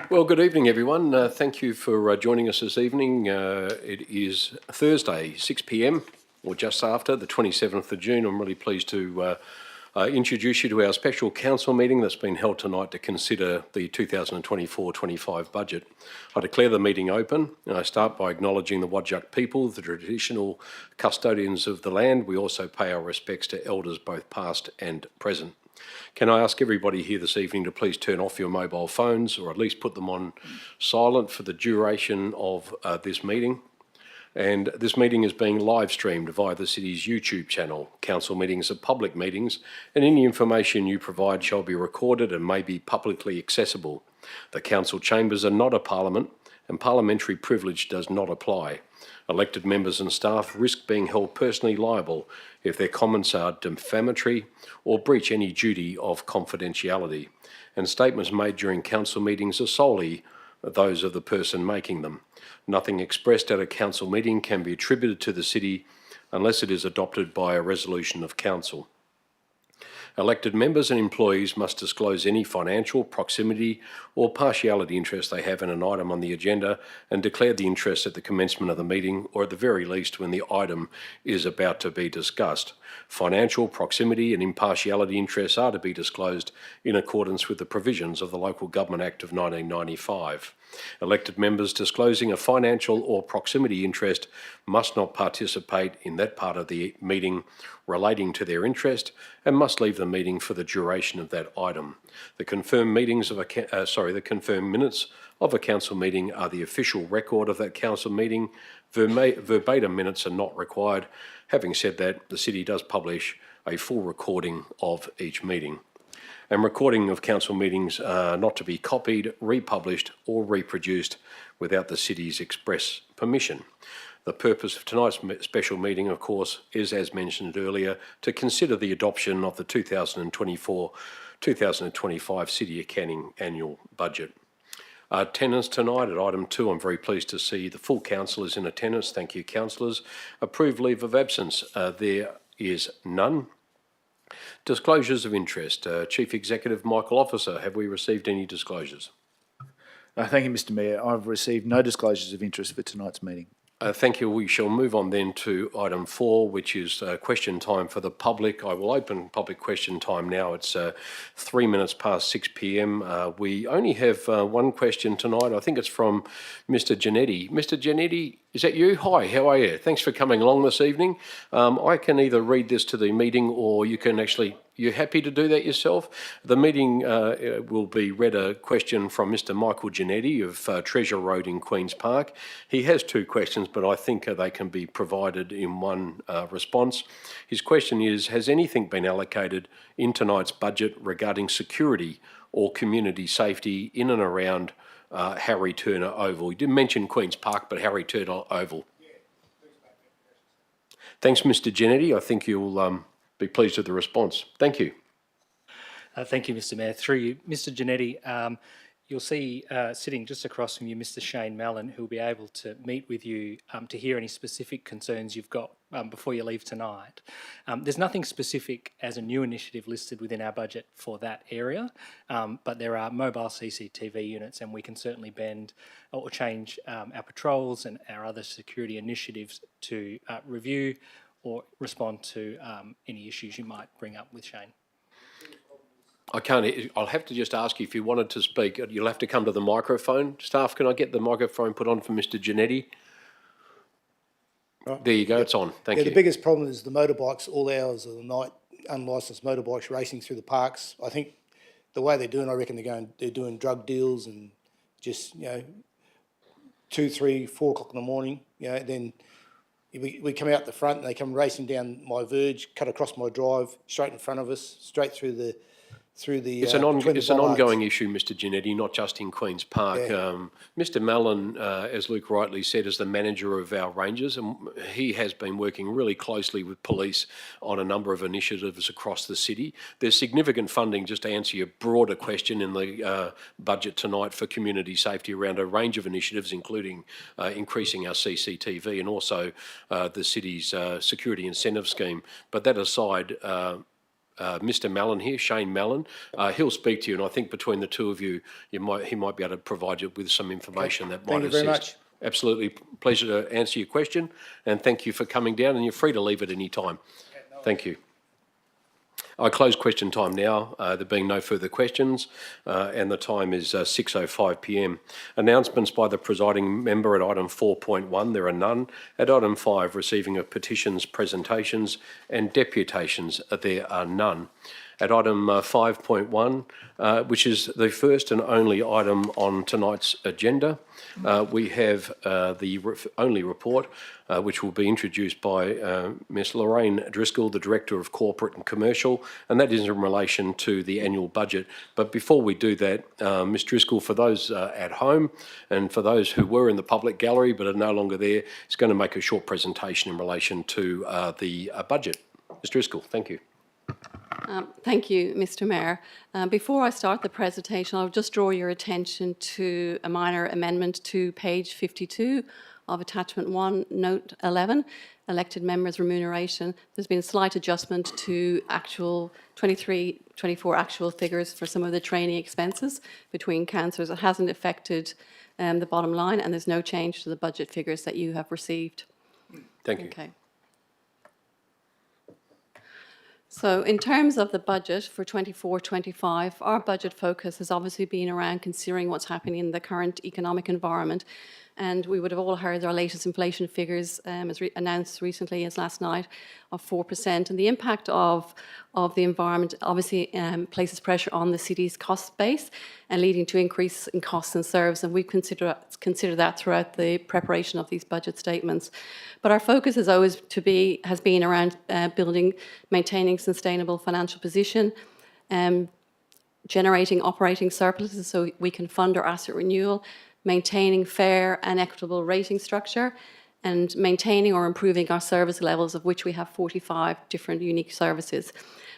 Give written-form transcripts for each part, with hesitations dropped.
Well, good evening, everyone. Thank you for joining us this evening. It is Thursday, 6 p.m, or just after, the 27th of June. I'm really pleased to introduce you to our special council meeting that's been held tonight to consider the 2024-25 budget. I declare the meeting open, and I start by acknowledging the Wadjuk people, the traditional custodians of the land. We also pay our respects to elders both past and present. Can I ask everybody here this evening to please turn off your mobile phones, or at least put them on silent for the duration of this meeting. And this meeting is being live streamed via the city's YouTube channel. Council meetings are public meetings, and any information you provide shall be recorded and may be publicly accessible. The council chambers are not a parliament, and parliamentary privilege does not apply. Elected members and staff risk being held personally liable if their comments are defamatory or breach any duty of confidentiality, and statements made during council meetings are solely those of the person making them. Nothing expressed at a council meeting can be attributed to the city unless it is adopted by a resolution of council. Elected members and employees must disclose any financial, proximity or partiality interest they have in an item on the agenda and declare the interest at the commencement of the meeting, or at the very least when the item is about to be discussed. Financial, proximity and impartiality interests are to be disclosed in accordance with the provisions of the Local Government Act of 1995. Elected members disclosing a financial or proximity interest must not participate in that part of the meeting relating to their interest and must leave the meeting for the duration of that item. The confirmed minutes of a council meeting are the official record of that council meeting. Verbatim minutes are not required. Having said that, the city does publish a full recording of each meeting. And recording of council meetings are not to be copied, republished or reproduced without the city's express permission. The purpose of tonight's special meeting, of course, is, as mentioned earlier, to consider the adoption of the 2024-2025 City Accounting Annual Budget. Attendance tonight at item 2, I'm very pleased to see the full council is in attendance. Thank you, councillors. Approved leave of absence, there is none. Disclosures of interest. Chief Executive Michael Officer, have we received any disclosures? Thank you, Mr Mayor. I've received no disclosures of interest for tonight's meeting. Thank you. We shall move on then to item 4, which is question time for the public. I will open public question time now. It's 3 minutes past 6 p.m. We only have one question tonight. I think it's from Mr Giannetti. Mr Giannetti, is that you? Hi, how are you? Thanks for coming along this evening. I can either read this to the meeting, or you can actually... You happy to do that yourself? The meeting will be read a question from Mr Michael Giannetti of Treasure Road in Queen's Park. He has 2 questions, but I think they can be provided in one response. His question is, has anything been allocated in tonight's budget regarding security or community safety in and around Harry Turner Oval? He didn't mention Queen's Park, but Harry Turner Oval. Thanks, Mr Giannetti. I think you'll be pleased with the response. Thank you. Thank you, Mr Mayor. Through you, Mr Giannetti, you'll see sitting just across from you Mr Shane Mallon, who will be able to meet with you to hear any specific concerns you've got before you leave tonight. There's nothing specific as a new initiative listed within our budget for that area, but there are mobile CCTV units, and we can certainly bend or change our patrols and our other security initiatives to review or respond to any issues you might bring up with Shane. I can't. I'll have to just ask you, if you wanted to speak, you'll have to come to the microphone. Staff, can I get the microphone put on for Mr Giannetti? Right. There you go, it's on. Thank you. The biggest problem is the motorbikes all hours of the night, unlicensed motorbikes racing through the parks. I think the way they're doing, I reckon they're doing drug deals and just, 2, 3, 4 o'clock in the morning, then we come out the front and they come racing down my verge, cut across my drive, straight in front of us, straight through the... It's an ongoing issue, Mr Giannetti, not just in Queen's Park. Yeah. Mr Mallon, as Luke rightly said, is the manager of our rangers, and he has been working really closely with police on a number of initiatives across the city. There's significant funding, just to answer your broader question, in the budget tonight for community safety around a range of initiatives, including increasing our CCTV and also the city's security incentive scheme. But that aside, Mr. Mallon here, Shane Mallon. He'll speak to you, and I think between the two of you, he might be able to provide you with some information that might Thank you assist. very much. Absolutely, pleasure to answer your question, and thank you for coming down, and you're free to leave at any time. Thank you. I close question time now, there being no further questions, and the time is 6:05 p.m. Announcements by the presiding member at item 4.1, there are none. At item 5, receiving of petitions, presentations and deputations, there are none. At item 5.1, which is the first and only item on tonight's agenda, we have the only report, which will be introduced by Ms. Lorraine Driscoll, the Director of Corporate and Commercial, and that is in relation to the annual budget. But before we do that, Ms. Driscoll, for those at home and for those who were in the public gallery but are no longer there, is going to make a short presentation in relation to the budget. Ms. Driscoll, thank you. Thank you, Mr. Mayor. Before I start the presentation, I'll just draw your attention to a minor amendment to page 52 of attachment 1, note 11, elected members' remuneration. There's been a slight adjustment to actual 23-24 actual figures for some of the training expenses between councillors. It hasn't affected the bottom line, and there's no change to the budget figures that you have received. Thank you. Okay. So in terms of the budget for 24-25, our budget focus has obviously been around considering what's happening in the current economic environment. And we would have all heard our latest inflation figures, as announced recently as last night, of 4%. And the impact of the environment obviously places pressure on the city's cost base and leading to increase in costs and service. And we've considered that throughout the preparation of these budget statements. But our focus has always has been around maintaining sustainable financial position, generating operating surpluses so we can fund our asset renewal, maintaining fair and equitable rating structure, and maintaining or improving our service levels, of which we have 45 different unique services.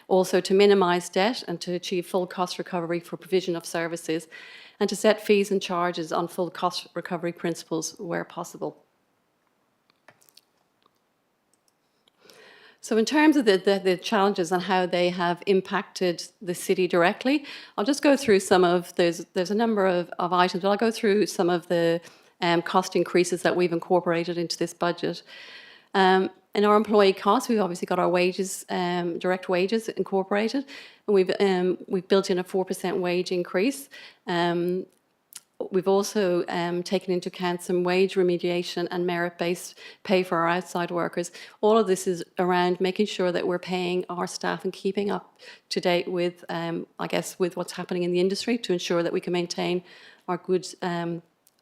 Also to minimise debt and to achieve full cost recovery for provision of services, and to set fees and charges on full cost recovery principles where possible. So in terms of the challenges and how they have impacted the city directly, I'll just go through some of, there's a number of items, but I'll go through some of the cost increases that we've incorporated into this budget. In our employee costs, we've obviously got our wages, direct wages incorporated, and we've built in a 4% wage increase. We've also taken into account some wage remediation and merit-based pay for our outside workers. All of this is around making sure that we're paying our staff and keeping up to date with, I guess, with what's happening in the industry to ensure that we can maintain our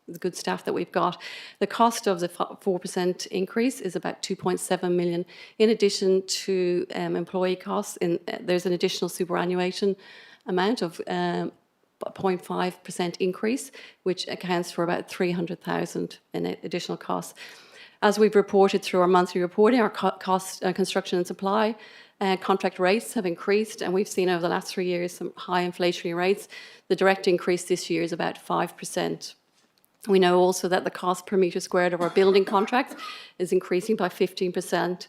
the good staff that we've got. The cost of the 4% increase is about 2.7 million. In addition to employee costs, there's an additional superannuation amount of 0.5% increase, which accounts for about 300,000 in additional costs. As we've reported through our monthly reporting, our construction and supply contract rates have increased, and we've seen over the last 3 years some high inflationary rates. The direct increase this year is about 5%. We know also that the cost per metre squared of our building contracts is increasing by 15%.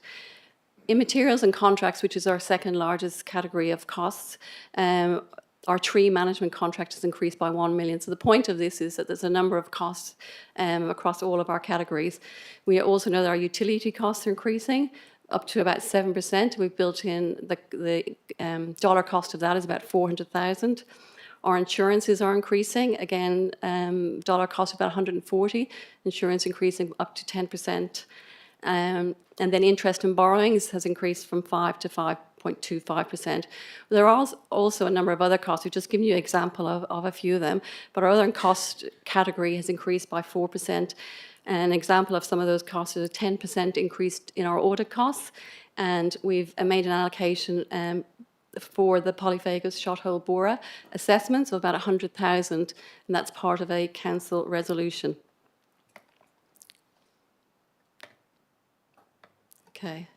In materials and contracts, which is our second largest category of costs, our tree management contract has increased by 1 million. So the point of this is that there's a number of costs across all of our categories. We also know that our utility costs are increasing up to about 7%. We've built in the dollar cost of that is about 400,000. Our insurances are increasing. Again, dollar cost of about 140, insurance increasing up to 10%. And then interest and borrowings has increased from 5 to 5.25%. There are also a number of other costs. We've just given you an example of a few of them, but our other cost category has increased by 4%. An example of some of those costs is a 10% increase in our audit costs, and we've made an allocation for the polyphagous shot hole borer assessments of about 100,000, and that's part of a council resolution. Okay.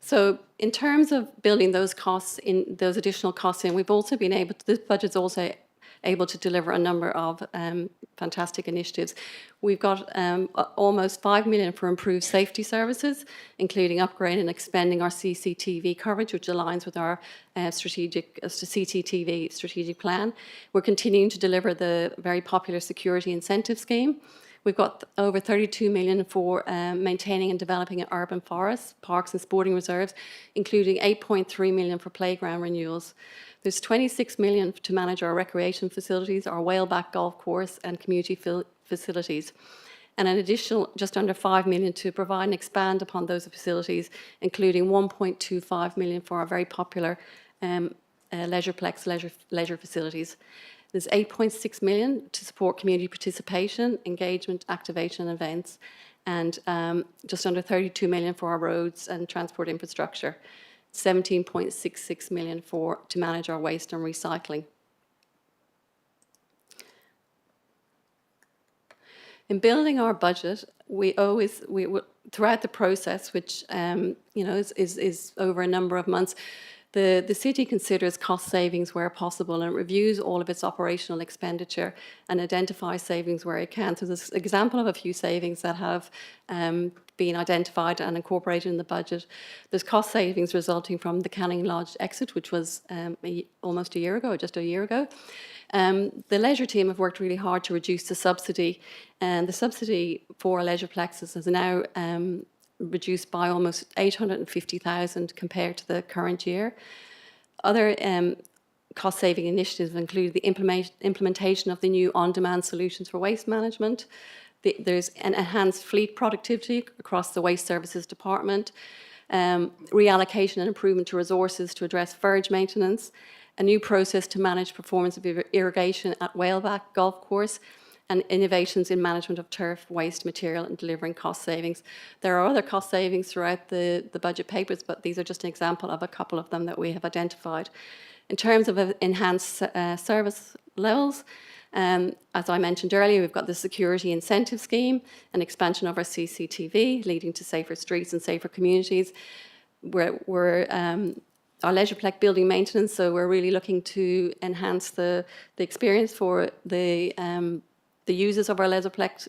So in terms of building those costs in, those additional costs in, we've also been able to, this budget's also able to deliver a number of fantastic initiatives. We've got almost 5 million for improved safety services, including upgrading and expanding our CCTV coverage, which aligns with our CCTV strategic plan. We're continuing to deliver the very popular security incentive scheme. We've got over 32 million for maintaining and developing an urban forests, parks and sporting reserves, including 8.3 million for playground renewals. There's 26 million to manage our recreation facilities, our Whaleback golf course and community facilities. And an additional just under 5 million to provide and expand upon those facilities, including 1.25 million for our very popular Leisureplex leisure facilities. There's 8.6 million to support community participation, engagement, activation and events, and just under 32 million for our roads and transport infrastructure. 17.66 million to manage our waste and recycling. In building our budget, we throughout the process, which is over a number of months, the city considers cost savings where possible and reviews all of its operational expenditure and identifies savings where it can. So there's an example of a few savings that have been identified and incorporated in the budget. There's cost savings resulting from the Canning Lodge exit, which was almost a year ago, or just a year ago. The leisure team have worked really hard to reduce the subsidy, and the subsidy for Leisureplex is now reduced by almost 850,000 compared to the current year. Other cost-saving initiatives include the implementation of the new on-demand solutions for waste management. There's an enhanced fleet productivity across the Waste Services Department, reallocation and improvement to resources to address verge maintenance, a new process to manage performance of irrigation at Whaleback Golf Course, and innovations in management of turf waste material and delivering cost savings. There are other cost savings throughout the budget papers, but these are just an example of a couple of them that we have identified. In terms of enhanced service levels, as I mentioned earlier, we've got the security incentive scheme, an expansion of our CCTV, leading to safer streets and safer communities. Our Leisureplex building maintenance, so we're really looking to enhance the experience for the users of our Leisureplex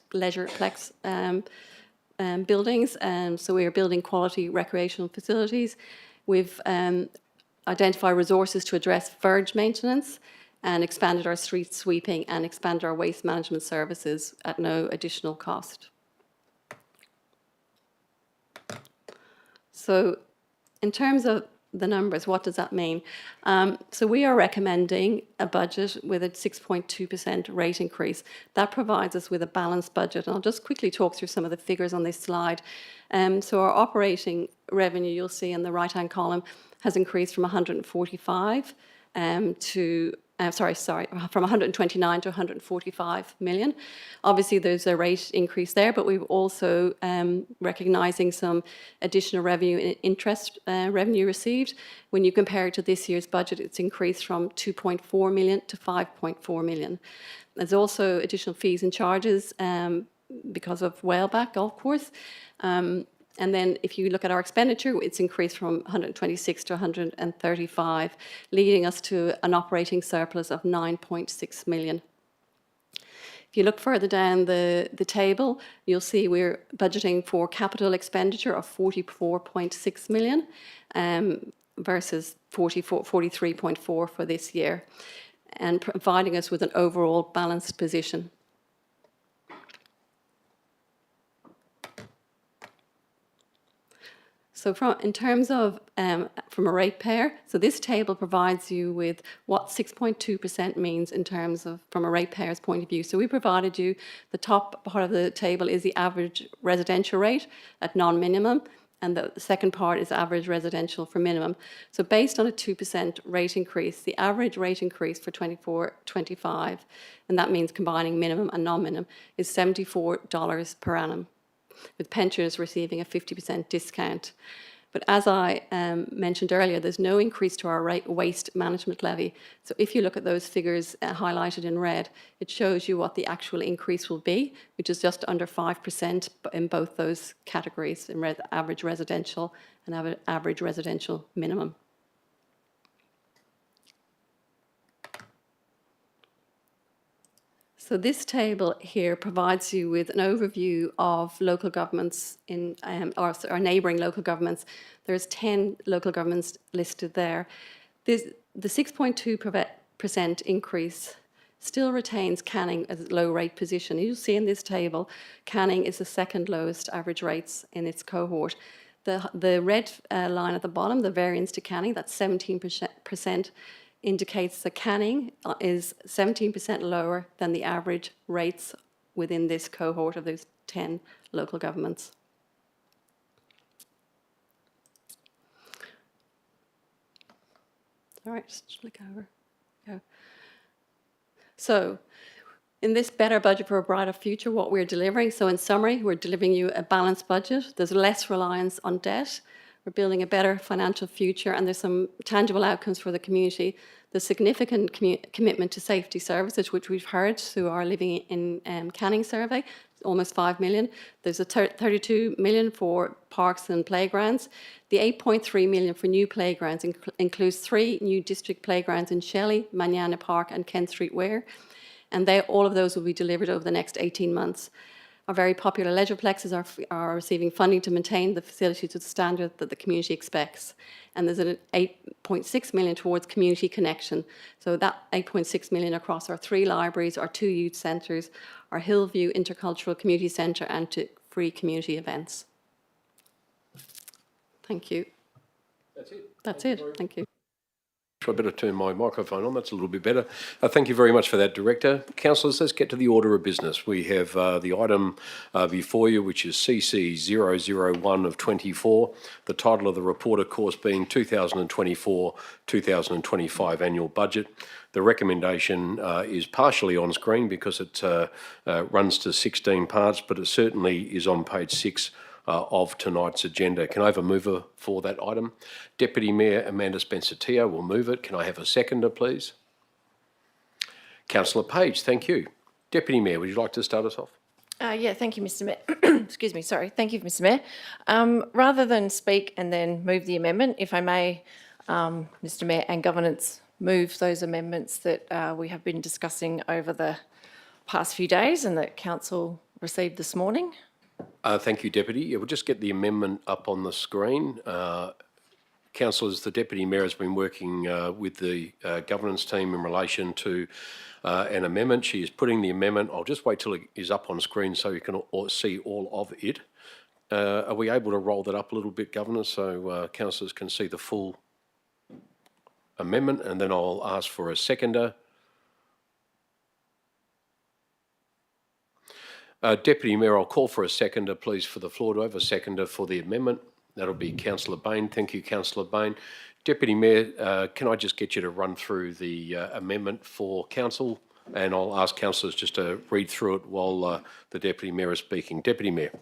buildings. So we are building quality recreational facilities. We've identified resources to address verge maintenance and expanded our street sweeping and expanded our waste management services at no additional cost. So in terms of the numbers, what does that mean? So we are recommending a budget with a 6.2% rate increase. That provides us with a balanced budget. And I'll just quickly talk through some of the figures on this slide. So our operating revenue, you'll see in the right-hand column, has increased from 145 from 129 to 145 million. Obviously, there's a rate increase there, but we've also recognising some additional revenue, interest revenue received. When you compare it to this year's budget, it's increased from 2.4 million to 5.4 million. There's also additional fees and charges because of Whaleback Golf Course. And then if you look at our expenditure, it's increased from 126 to 135, leading us to an operating surplus of 9.6 million. If you look further down the table, you'll see we're budgeting for capital expenditure of 44.6 million versus 43.4 for this year, and providing us with an overall balanced position. So in terms of from a ratepayer, so this table provides you with what 6.2% means in terms of from a ratepayer's point of view. So we provided you, the top part of the table is the average residential rate at non-minimum, and the second part is average residential for minimum. So based on a 2% rate increase, the average rate increase for 24-25, and that means combining minimum and non-minimum, is $74 per annum, with pensioners receiving a 50% discount. But as I mentioned earlier, there's no increase to our waste management levy. So if you look at those figures highlighted in red, it shows you what the actual increase will be, which is just under 5% in both those categories, in average residential and average residential minimum. So this table here provides you with an overview of local governments in, or neighbouring local governments. There's 10 local governments listed there. The 6.2% increase still retains Canning as a low rate position. You'll see in this table, Canning is the second lowest average rates in its cohort. The red line at the bottom, the variance to Canning, that's 17%, indicates that Canning is 17% lower than the average rates within this cohort of those 10 local governments. All right, just click over. Go. So, in this Better Budget for a Brighter Future, what we're delivering, so in summary, we're delivering you a balanced budget. There's less reliance on debt. We're building a better financial future, and there's some tangible outcomes for the community. The significant commitment to safety services, which we've heard through our Living in Canning survey, almost 5 million. There's a 32 million for parks and playgrounds. The 8.3 million for new playgrounds includes 3 new district playgrounds in Shelley, Manana Park and Kent Street Ware. And all of those will be delivered over the next 18 months. Our very popular leisureplexes are receiving funding to maintain the facility to the standard that the community expects. And there's an 8.6 million towards community connection. So that 8.6 million across our 3 libraries, our 2 youth centres, our Hillview Intercultural Community Centre and to free community events. Thank you. That's it. That's it. Thank you. I better turn my microphone on, that's a little bit better. Thank you very much for that, Director. Councillors, let's get to the order of business. We have the item before you, which is CC 001 of 24. The title of the report, of course, being 2024-2025 Annual Budget. The recommendation is partially on screen because it runs to 16 parts, but it certainly is on page 6 of tonight's agenda. Can I have a mover for that item? Deputy Mayor Amanda Spencer-Teo will move it. Can I have a seconder, please? Councillor Page, thank you. Deputy Mayor, would you like to start us off? Yeah, thank you, Mr. Mayor. Excuse me, sorry. Thank you, Mr. Mayor. Rather than speak and then move the amendment, if I may, Mr. Mayor and Governance, move those amendments that we have been discussing over the past few days and that Council received this morning. Thank you, Deputy. Yeah, we'll just get the amendment up on the screen. Councillors, the Deputy Mayor has been working with the governance team in relation to an amendment. She is putting the amendment. I'll just wait till it is up on screen so you can see all of it. Are we able to roll that up a little bit, Governor, so councillors can see the full amendment? And then I'll ask for a seconder. Deputy Mayor, I'll call for a seconder, please, for the floor. Do I have a seconder for the amendment? That'll be Councillor Bain. Thank you, Councillor Bain. Deputy Mayor, can I just get you to run through the amendment for Council? And I'll ask councillors just to read through it while the Deputy Mayor is speaking. Deputy Mayor.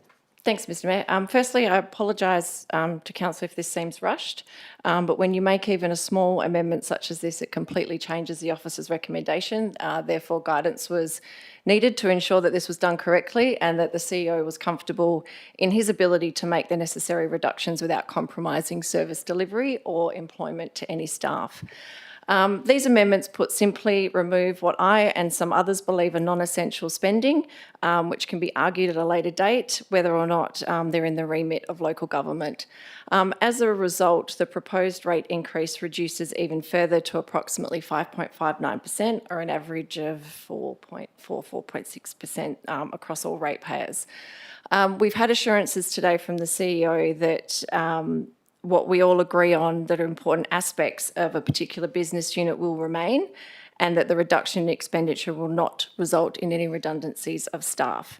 Thanks, Mr. Mayor. Firstly, I apologise to Council if this seems rushed, but when you make even a small amendment such as this, it completely changes the officer's recommendation. Therefore, guidance was needed to ensure that this was done correctly and that the CEO was comfortable in his ability to make the necessary reductions without compromising service delivery or employment to any staff. These amendments, put simply, remove what I and some others believe are non-essential spending, which can be argued at a later date, whether or not they're in the remit of local government. As a result, the proposed rate increase reduces even further to approximately 5.59%, or an average of 4.6% across all ratepayers. We've had assurances today from the CEO that what we all agree on that are important aspects of a particular business unit will remain, and that the reduction in expenditure will not result in any redundancies of staff.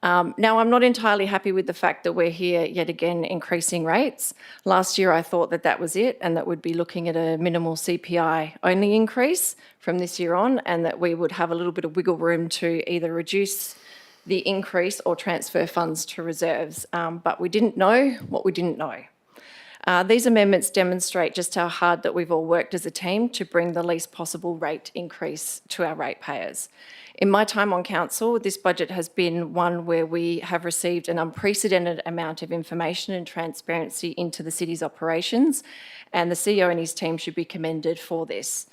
Now, I'm not entirely happy with the fact that we're here yet again increasing rates. Last year I thought that that was it, and that we'd be looking at a minimal CPI only increase from this year on, and that we would have a little bit of wiggle room to either reduce the increase or transfer funds to reserves. But we didn't know what we didn't know. These amendments demonstrate just how hard that we've all worked as a team to bring the least possible rate increase to our ratepayers. In my time on council, this budget has been one where we have received an unprecedented amount of information and transparency into the city's operations, and the CEO and his team should be commended for this.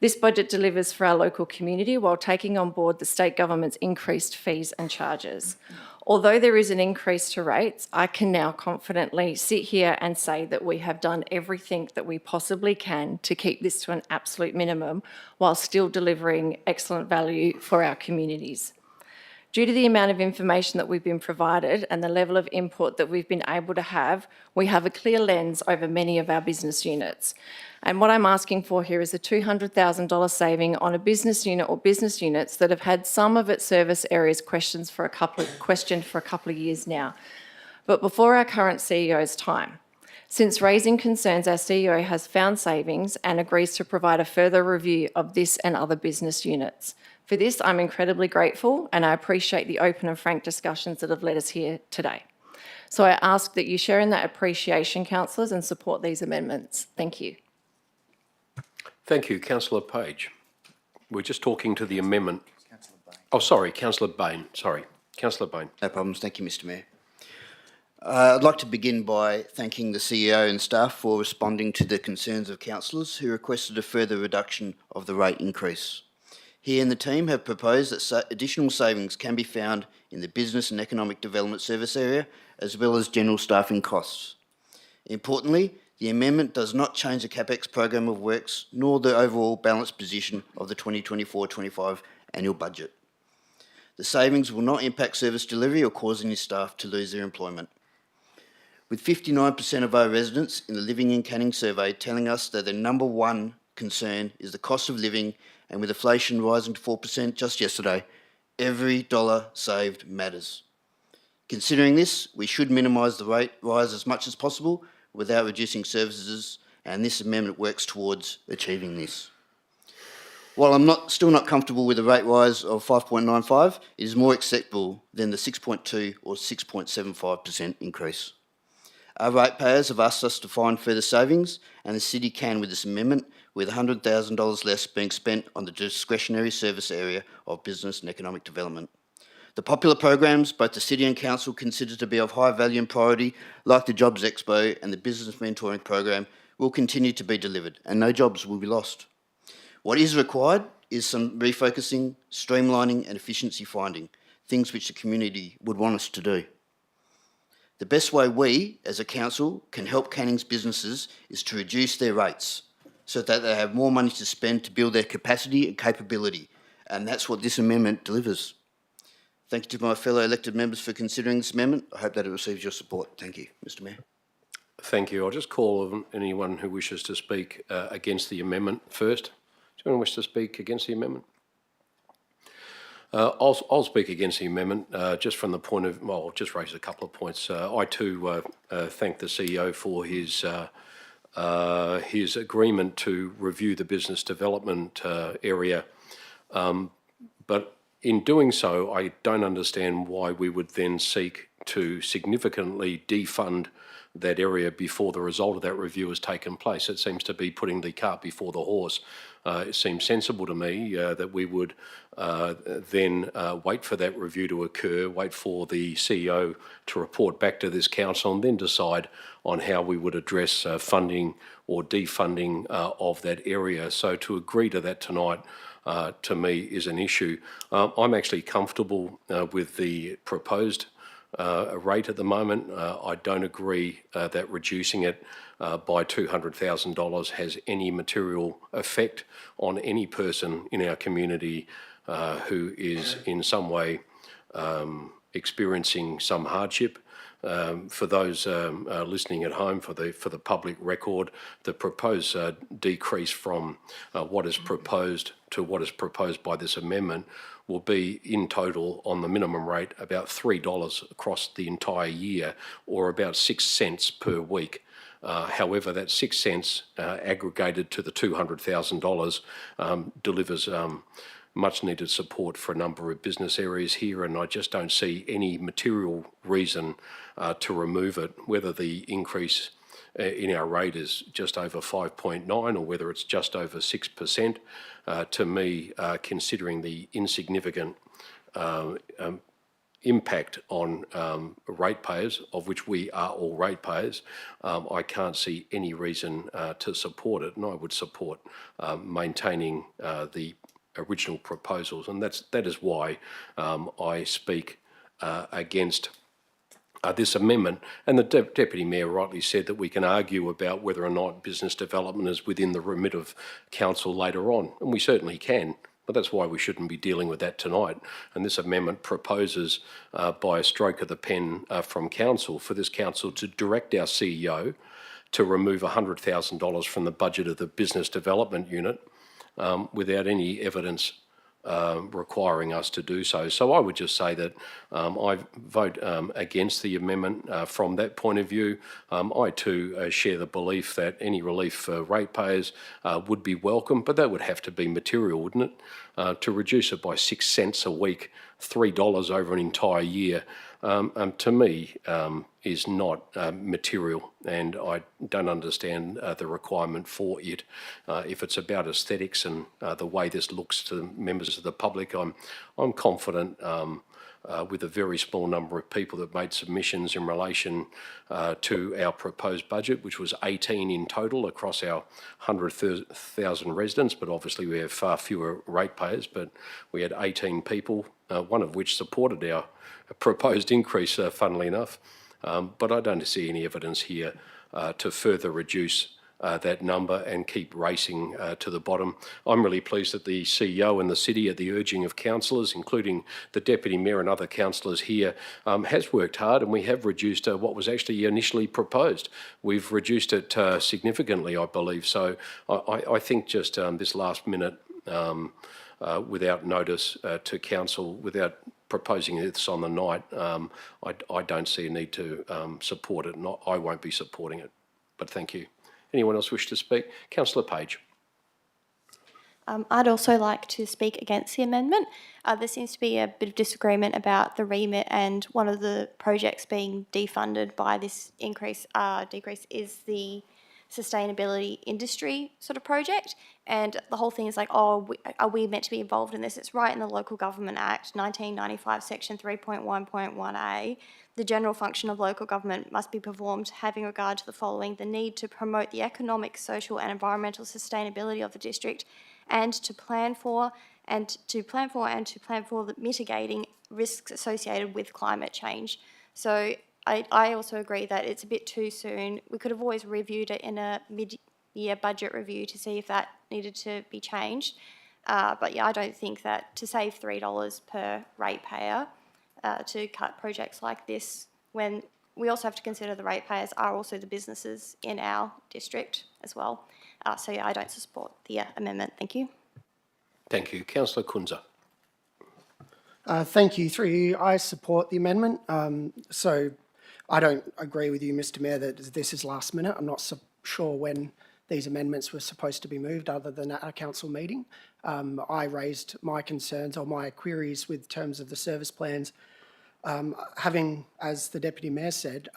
This budget delivers for our local community while taking on board the state government's increased fees and charges. Although there is an increase to rates, I can now confidently sit here and say that we have done everything that we possibly can to keep this to an absolute minimum while still delivering excellent value for our communities. Due to the amount of information that we've been provided and the level of input that we've been able to have, we have a clear lens over many of our business units. And what I'm asking for here is a $200,000 saving on a business unit or business units that have had some of its service areas questioned for a couple of years now, but before our current CEO's time. Since raising concerns, our CEO has found savings and agrees to provide a further review of this and other business units. For this, I'm incredibly grateful and I appreciate the open and frank discussions that have led us here today. So I ask that you share in that appreciation, councillors, and support these amendments. Thank you. Thank you, Councillor Page. We're just talking to the amendment. Oh, sorry, Councillor Bain. Sorry, Councillor Bain. No problems. Thank you, Mr Mayor. I'd like to begin by thanking the CEO and staff for responding to the concerns of councillors who requested a further reduction of the rate increase. He and the team have proposed that additional savings can be found in the Business and Economic Development Service area, as well as general staffing costs. Importantly, the amendment does not change the CapEx program of works, nor the overall balanced position of the 2024-25 annual budget. The savings will not impact service delivery or cause any staff to lose their employment. With 59% of our residents in the Living in Canning survey telling us that their number one concern is the cost of living, and with inflation rising to 4% just yesterday, every dollar saved matters. Considering this, we should minimise the rate rise as much as possible without reducing services, and this amendment works towards achieving this. While I'm still not comfortable with a rate rise of 5.95, it is more acceptable than the 6.2 or 6.75% increase. Our ratepayers have asked us to find further savings, and the City can with this amendment, with $100,000 less being spent on the discretionary service area of business and economic development. The popular programs both the City and Council consider to be of high value and priority, like the Jobs Expo and the Business Mentoring Program, will continue to be delivered and no jobs will be lost. What is required is some refocusing, streamlining and efficiency finding, things which the community would want us to do. The best way we, as a council, can help Canning's businesses is to reduce their rates so that they have more money to spend to build their capacity and capability, and that's what this amendment delivers. Thank you to my fellow elected members for considering this amendment. I hope that it receives your support. Thank you, Mr Mayor. Thank you. I'll just call on anyone who wishes to speak against the amendment first. Does anyone wish to speak against the amendment? I'll speak against the amendment just from the point of, well, I'll just raise a couple of points. I too thank the CEO for his agreement to review the business development area, but in doing so, I don't understand why we would then seek to significantly defund that area before the result of that review has taken place. It seems to be putting the cart before the horse. It seems sensible to me that we would then wait for that review to occur, wait for the CEO to report back to this council, and then decide on how we would address funding or defunding of that area. So to agree to that tonight, to me, is an issue. I'm actually comfortable with the proposed rate at the moment. I don't agree that reducing it by $200,000 has any material effect on any person in our community who is in some way experiencing some hardship. For those listening at home, for the public record, the proposed decrease from what is proposed to what is proposed by this amendment will be in total on the minimum rate about $3 across the entire year, or about 6 cents per week. However, that 6 cents aggregated to the $200,000 delivers much needed support for a number of business areas here, and I just don't see any material reason to remove it, whether the increase in our rate is just over 5.9 or whether it's just over 6%. To me, considering the insignificant impact on ratepayers, of which we are all ratepayers, I can't see any reason to support it, and I would support maintaining the original proposals, and that is why I speak against this amendment. And the Deputy Mayor rightly said that we can argue about whether or not business development is within the remit of council later on, and we certainly can. But that's why we shouldn't be dealing with that tonight. And this amendment proposes, by a stroke of the pen from council, for this council to direct our CEO to remove $100,000 from the budget of the business development unit without any evidence requiring us to do so. So I would just say that I vote against the amendment from that point of view. I too share the belief that any relief for ratepayers would be welcome, but that would have to be material, wouldn't it? To reduce it by 6 cents a week, $3 over an entire year, to me is not material, and I don't understand the requirement for it. If it's about aesthetics and the way this looks to members of the public, I'm confident with a very small number of people that made submissions in relation to our proposed budget, which was 18 in total across our 100,000 residents, but obviously we have far fewer ratepayers, but we had 18 people, one of which supported our proposed increase, funnily enough. But I don't see any evidence here to further reduce that number and keep racing to the bottom. I'm really pleased that the CEO and the city, at the urging of councillors, including the Deputy Mayor and other councillors here, has worked hard, and we have reduced what was actually initially proposed. We've reduced it significantly, I believe. So I think just this last minute, without notice to council, without proposing this on the night, I don't see a need to support it, and I won't be supporting it. But thank you. Anyone else wish to speak? Councillor Page. I'd also like to speak against the amendment. There seems to be a bit of disagreement about the remit, and one of the projects being defunded by this decrease is the sustainability industry sort of project. And the whole thing is like, oh, are we meant to be involved in this? It's right in the Local Government Act, 1995, Section 3.1.1a. The general function of local government must be performed having regard to the following: the need to promote the economic, social and environmental sustainability of the district, and to plan for the mitigating risks associated with climate change. So I also agree that it's a bit too soon. We could have always reviewed it in a mid-year budget review to see if that needed to be changed. But yeah, I don't think that to save $3 per ratepayer to cut projects like this, when we also have to consider the ratepayers are also the businesses in our district as well. So yeah, I don't support the amendment. Thank you. Thank you. Councillor Kunza. Thank you. Through you, I support the amendment. So I don't agree with you, Mr Mayor, that this is last minute. I'm not sure when these amendments were supposed to be moved other than at a council meeting. I raised my concerns or my queries with terms of the service plans, having, as the Deputy Mayor said,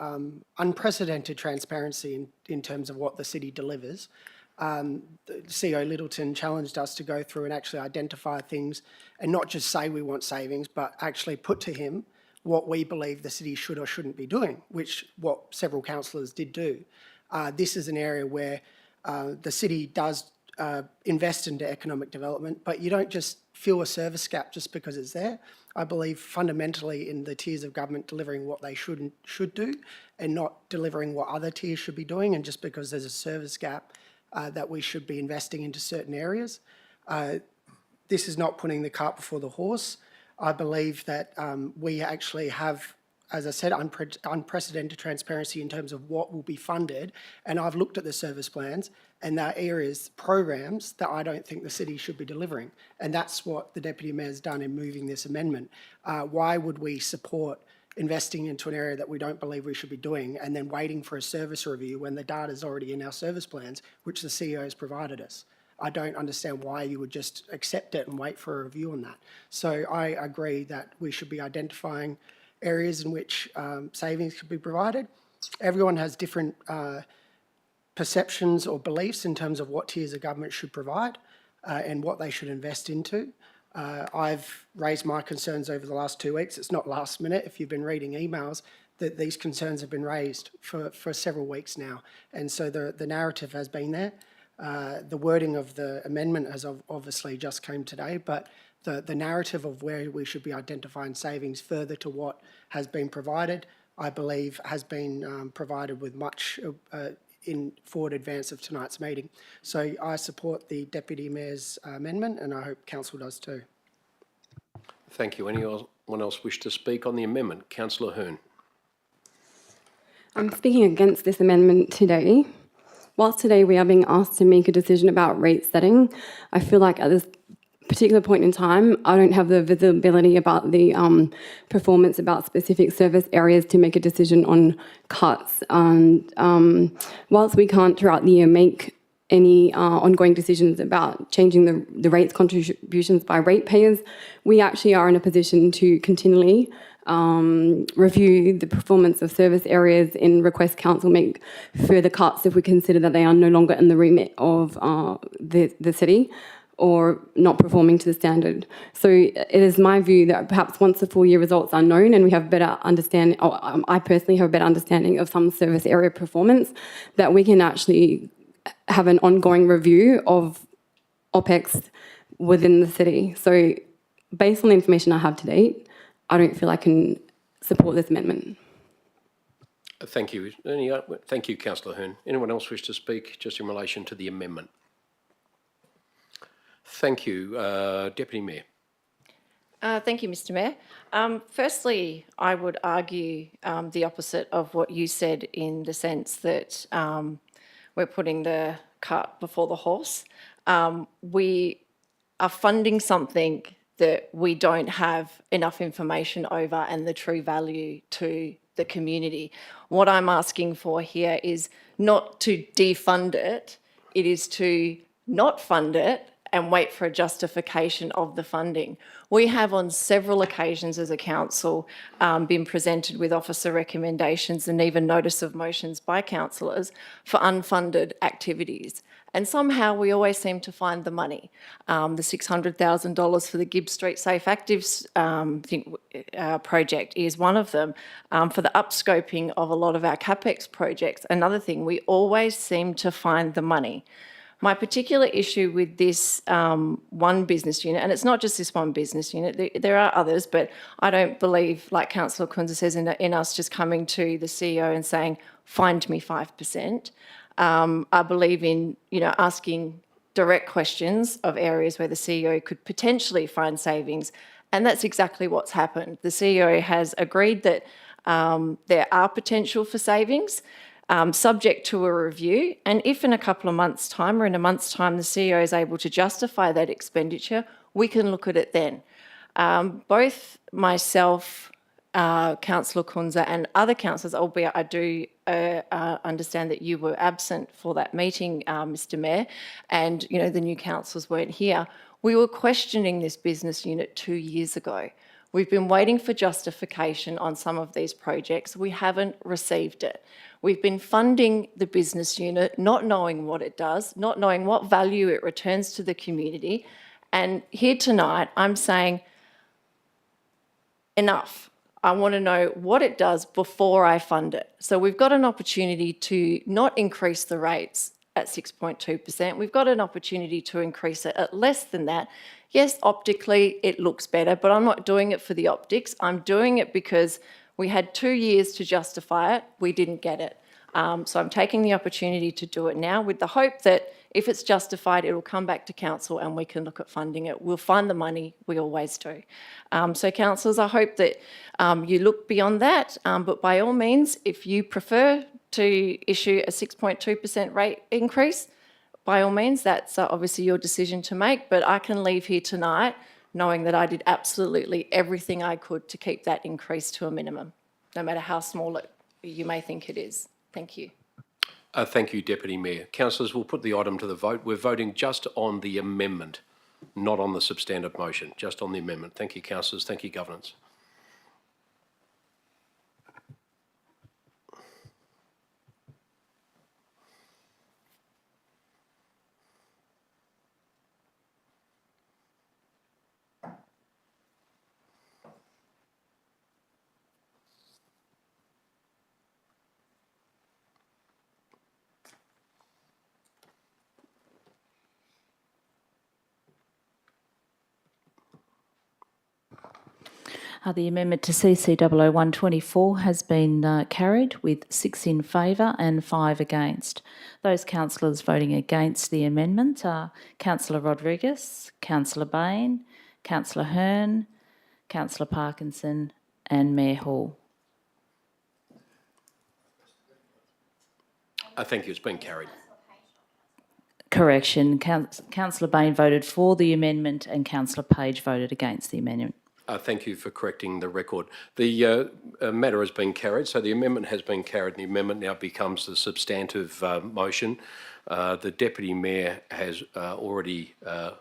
unprecedented transparency in terms of what the city delivers. The CEO Littleton challenged us to go through and actually identify things and not just say we want savings, but actually put to him what we believe the city should or shouldn't be doing, which what several councillors did do. This is an area where the city does invest into economic development, but you don't just fill a service gap just because it's there. I believe fundamentally in the tiers of government delivering what they should do, and not delivering what other tiers should be doing, and just because there's a service gap that we should be investing into certain areas. This is not putting the cart before the horse. I believe that we actually have, as I said, unprecedented transparency in terms of what will be funded. And I've looked at the service plans, and there are areas, programs that I don't think the city should be delivering. And that's what the Deputy Mayor's done in moving this amendment. Why would we support investing into an area that we don't believe we should be doing, and then waiting for a service review when the data is already in our service plans, which the CEO has provided us? I don't understand why you would just accept it and wait for a review on that. So I agree that we should be identifying areas in which savings could be provided. Everyone has different perceptions or beliefs in terms of what tiers of government should provide and what they should invest into. I've raised my concerns over the last 2 weeks. It's not last minute. If you've been reading emails, that these concerns have been raised for several weeks now. And so the narrative has been there. The wording of the amendment has obviously just came today, but the narrative of where we should be identifying savings further to what has been provided, I believe, has been provided with much in forward advance of tonight's meeting. So I support the Deputy Mayor's amendment, and I hope Council does too. Thank you. Anyone else wish to speak on the amendment? Councillor Hearn. I'm speaking against this amendment today. Whilst today we are being asked to make a decision about rate setting, I feel like at this particular point in time, I don't have the visibility about the performance about specific service areas to make a decision on cuts. And whilst we can't throughout the year make any ongoing decisions about changing the rates contributions by ratepayers, we actually are in a position to continually review the performance of service areas and request council make further cuts if we consider that they are no longer in the remit of the city or not performing to the standard. So it is my view that perhaps once the full year results are known and we have better understanding, or I personally have a better understanding of some service area performance, that we can actually have an ongoing review of OPEX within the city. So based on the information I have to date, I don't feel I can support this amendment. Thank you. Thank you, Councillor Hearn. Anyone else wish to speak just in relation to the amendment? Thank you. Deputy Mayor. Thank you, Mr. Mayor. Firstly, I would argue the opposite of what you said, in the sense that we're putting the cart before the horse. We are funding something that we don't have enough information over and the true value to the community. What I'm asking for here is not to defund it, it is to not fund it and wait for a justification of the funding. We have on several occasions as a council been presented with officer recommendations and even notice of motions by councillors for unfunded activities. And somehow we always seem to find the money. The $600,000 for the Gibb Street Safe Actives project is one of them. For the upscoping of a lot of our CapEx projects, another thing, we always seem to find the money. My particular issue with this one business unit, and it's not just this one business unit, there are others, but I don't believe, like Councillor Kunze says, in us just coming to the CEO and saying, find me 5%. I believe in, asking direct questions of areas where the CEO could potentially find savings, and that's exactly what's happened. The CEO has agreed that there are potential for savings, subject to a review, and if in a couple of months' time or in a month's time the CEO is able to justify that expenditure, we can look at it then. Both myself, Councillor Kunze and other councillors, albeit I do understand that you were absent for that meeting, Mr. Mayor, and the new councillors weren't here, we were questioning this business unit 2 years ago. We've been waiting for justification on some of these projects. We haven't received it. We've been funding the business unit, not knowing what it does, not knowing what value it returns to the community. And here tonight, I'm saying, enough. I want to know what it does before I fund it. So we've got an opportunity to not increase the rates at 6.2%. We've got an opportunity to increase it at less than that. Yes, optically it looks better, but I'm not doing it for the optics. I'm doing it because we had 2 years to justify it. We didn't get it. So I'm taking the opportunity to do it now with the hope that if it's justified, it'll come back to council and we can look at funding it. We'll find the money, we always do. So councillors, I hope that you look beyond that, but by all means, if you prefer to issue a 6.2% rate increase, by all means, that's obviously your decision to make, but I can leave here tonight knowing that I did absolutely everything I could to keep that increase to a minimum, no matter how small you may think it is. Thank you. Thank you, Deputy Mayor. Councillors, we'll put the item to the vote. We're voting just on the amendment, not on the substantive motion, just on the amendment. Thank you, councillors. Thank you, governance. The amendment to CC 00124 has been carried with 6 in favour and 5 against. Those councillors voting against the amendment are Councillor Rodriguez, Councillor Bain, Councillor Hearn, Councillor Parkinson and Mayor Hall. Thank you. It's been carried. Correction, Councillor Bain voted for the amendment and Councillor Page voted against the amendment. Thank you for correcting the record. The matter has been carried, so the amendment has been carried and the amendment now becomes the substantive motion. The Deputy Mayor has already... I'll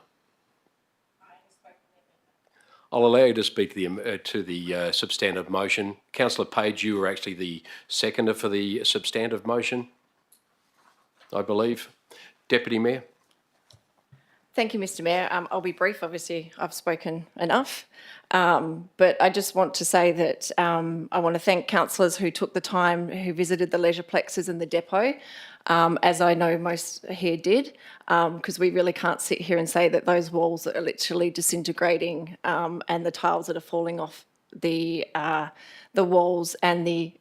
allow you to speak to the substantive motion. Councillor Page, you were actually the seconder for the substantive motion, I believe. Deputy Mayor. Thank you, Mr Mayor. I'll be brief. Obviously, I've spoken enough. But I just want to say that I want to thank councillors who took the time, who visited the leisurplexes and the depot, as I know most here did, because we really can't sit here and say that those walls are literally disintegrating and the tiles that are falling off the walls and the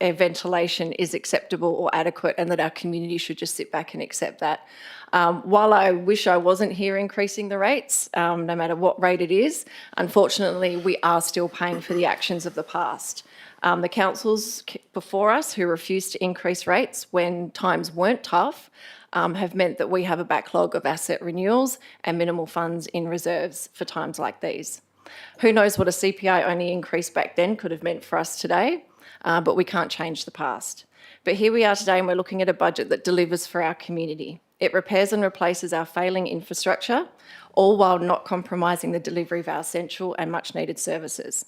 ventilation is acceptable or adequate, and that our community should just sit back and accept that. While I wish I wasn't here increasing the rates, no matter what rate it is, unfortunately we are still paying for the actions of the past. The councils before us who refused to increase rates when times weren't tough have meant that we have a backlog of asset renewals and minimal funds in reserves for times like these. Who knows what a CPI-only increase back then could have meant for us today, but we can't change the past. But here we are today and we're looking at a budget that delivers for our community. It repairs and replaces our failing infrastructure, all while not compromising the delivery of our essential and much needed services.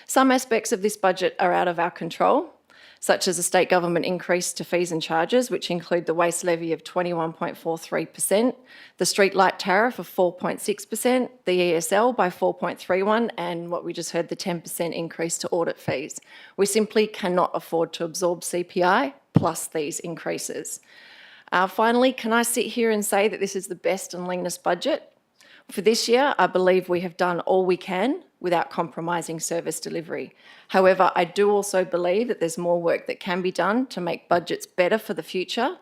Some aspects of this budget are out of our control, such as a state government increase to fees and charges, which include the waste levy of 21.43%, the street light tariff of 4.6%, the ESL by 4.31%, and what we just heard, the 10% increase to audit fees. We simply cannot afford to absorb CPI plus these increases. Finally, can I sit here and say that this is the best and leanest budget? For this year, I believe we have done all we can without compromising service delivery. However, I do also believe that there's more work that can be done to make budgets better for the future.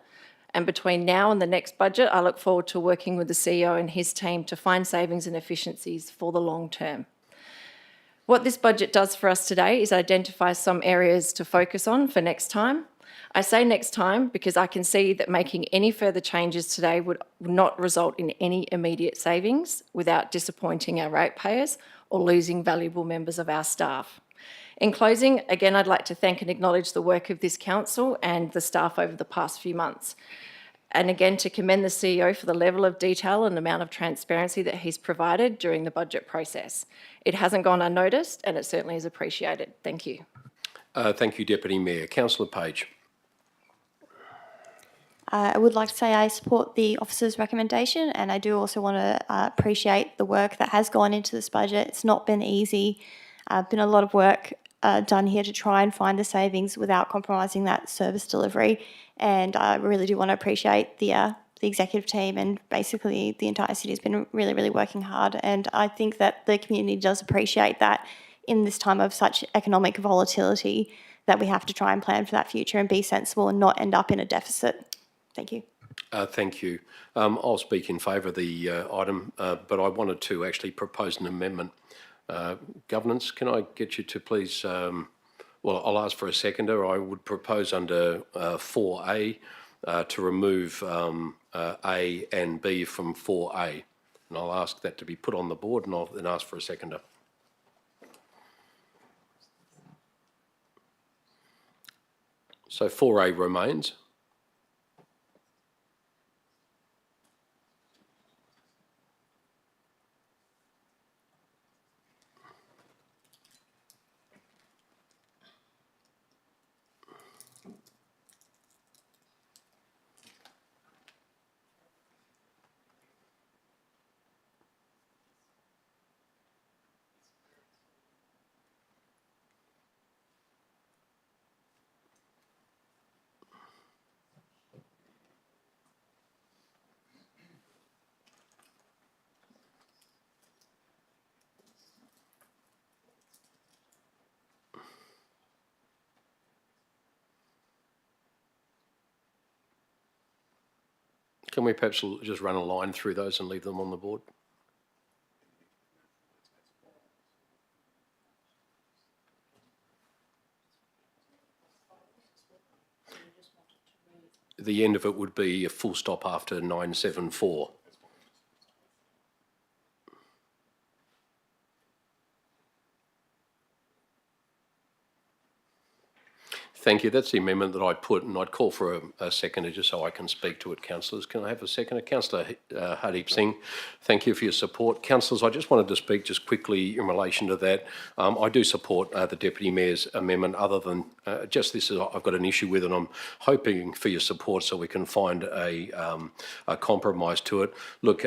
And between now and the next budget, I look forward to working with the CEO and his team to find savings and efficiencies for the long term. What this budget does for us today is identify some areas to focus on for next time. I say next time because I can see that making any further changes today would not result in any immediate savings without disappointing our ratepayers or losing valuable members of our staff. In closing, again, I'd like to thank and acknowledge the work of this council and the staff over the past few months. And again, to commend the CEO for the level of detail and amount of transparency that he's provided during the budget process. It hasn't gone unnoticed and it certainly is appreciated. Thank you. Thank you, Deputy Mayor. Councillor Page. I would like to say I support the officer's recommendation, and I do also want to appreciate the work that has gone into this budget. It's not been easy. Been a lot of work done here to try and find the savings without compromising that service delivery. And I really do want to appreciate the executive team, and basically the entire city has been really, really working hard. And I think that the community does appreciate that in this time of such economic volatility, that we have to try and plan for that future and be sensible and not end up in a deficit. Thank you. Thank you. I'll speak in favour of the item, but I wanted to actually propose an amendment. Governance, can I get you to please, well, I'll ask for a seconder. I would propose under 4A to remove A and B from 4A. And I'll ask that to be put on the board, and I'll then ask for a seconder. So 4A remains. Can we perhaps just run a line through those and leave them on the board? The end of it would be a full stop after 974. Thank you. That's the amendment that I put, and I'd call for a seconder just so I can speak to it, councillors. Can I have a seconder? Councillor Hardeep Singh, thank you for your support. Councillors, I just wanted to speak just quickly in relation to that. I do support the Deputy Mayor's amendment, other than just this I've got an issue with, and I'm hoping for your support so we can find a compromise to it. Look,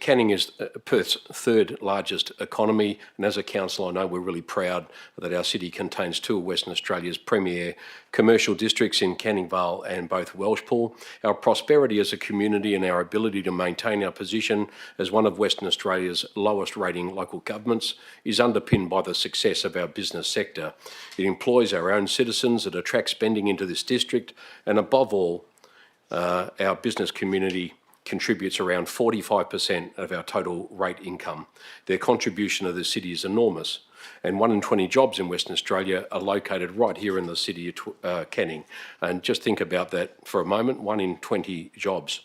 Canning is Perth's third largest economy, and as a council I know we're really proud that our city contains two of Western Australia's premier commercial districts in Canning Vale and both Welshpool. Our prosperity as a community and our ability to maintain our position as one of Western Australia's lowest rating local governments is underpinned by the success of our business sector. It employs our own citizens, it attracts spending into this district, and above all, our business community contributes around 45% of our total rate income. Their contribution to the city is enormous, and 1 in 20 jobs in Western Australia are located right here in the city of Canning. And just think about that for a moment, 1 in 20 jobs.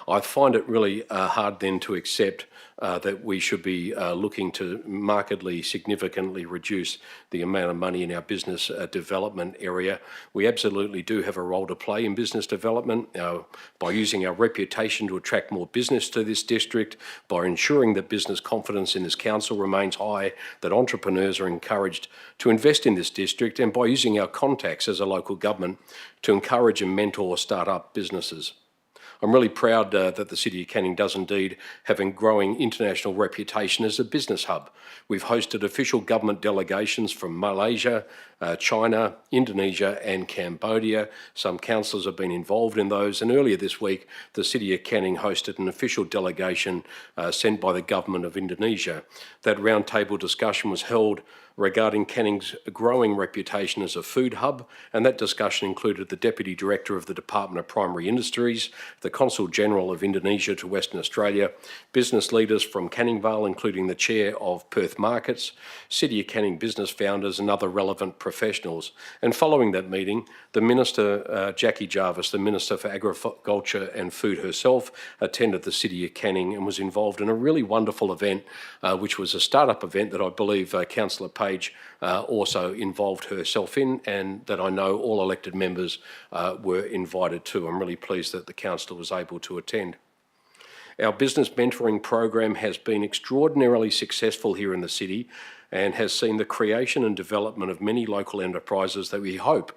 I find it really hard then to accept that we should be looking to markedly, significantly reduce the amount of money in our business development area. We absolutely do have a role to play in business development by using our reputation to attract more business to this district, by ensuring that business confidence in this council remains high, that entrepreneurs are encouraged to invest in this district, and by using our contacts as a local government to encourage and mentor start-up businesses. I'm really proud that the City of Canning does indeed have a growing international reputation as a business hub. We've hosted official government delegations from Malaysia, China, Indonesia and Cambodia. Some councillors have been involved in those, and earlier this week the City of Canning hosted an official delegation sent by the Government of Indonesia. That roundtable discussion was held regarding Canning's growing reputation as a food hub, and that discussion included the Deputy Director of the Department of Primary Industries, the Consul General of Indonesia to Western Australia, business leaders from Canning Vale, including the Chair of Perth Markets, City of Canning business founders and other relevant professionals. And following that meeting, the Minister, Jackie Jarvis, the Minister for Agriculture and Food herself, attended the City of Canning and was involved in a really wonderful event, which was a startup event that I believe Councillor Page also involved herself in, and that I know all elected members were invited to. I'm really pleased that the council was able to attend. Our business mentoring program has been extraordinarily successful here in the city and has seen the creation and development of many local enterprises that we hope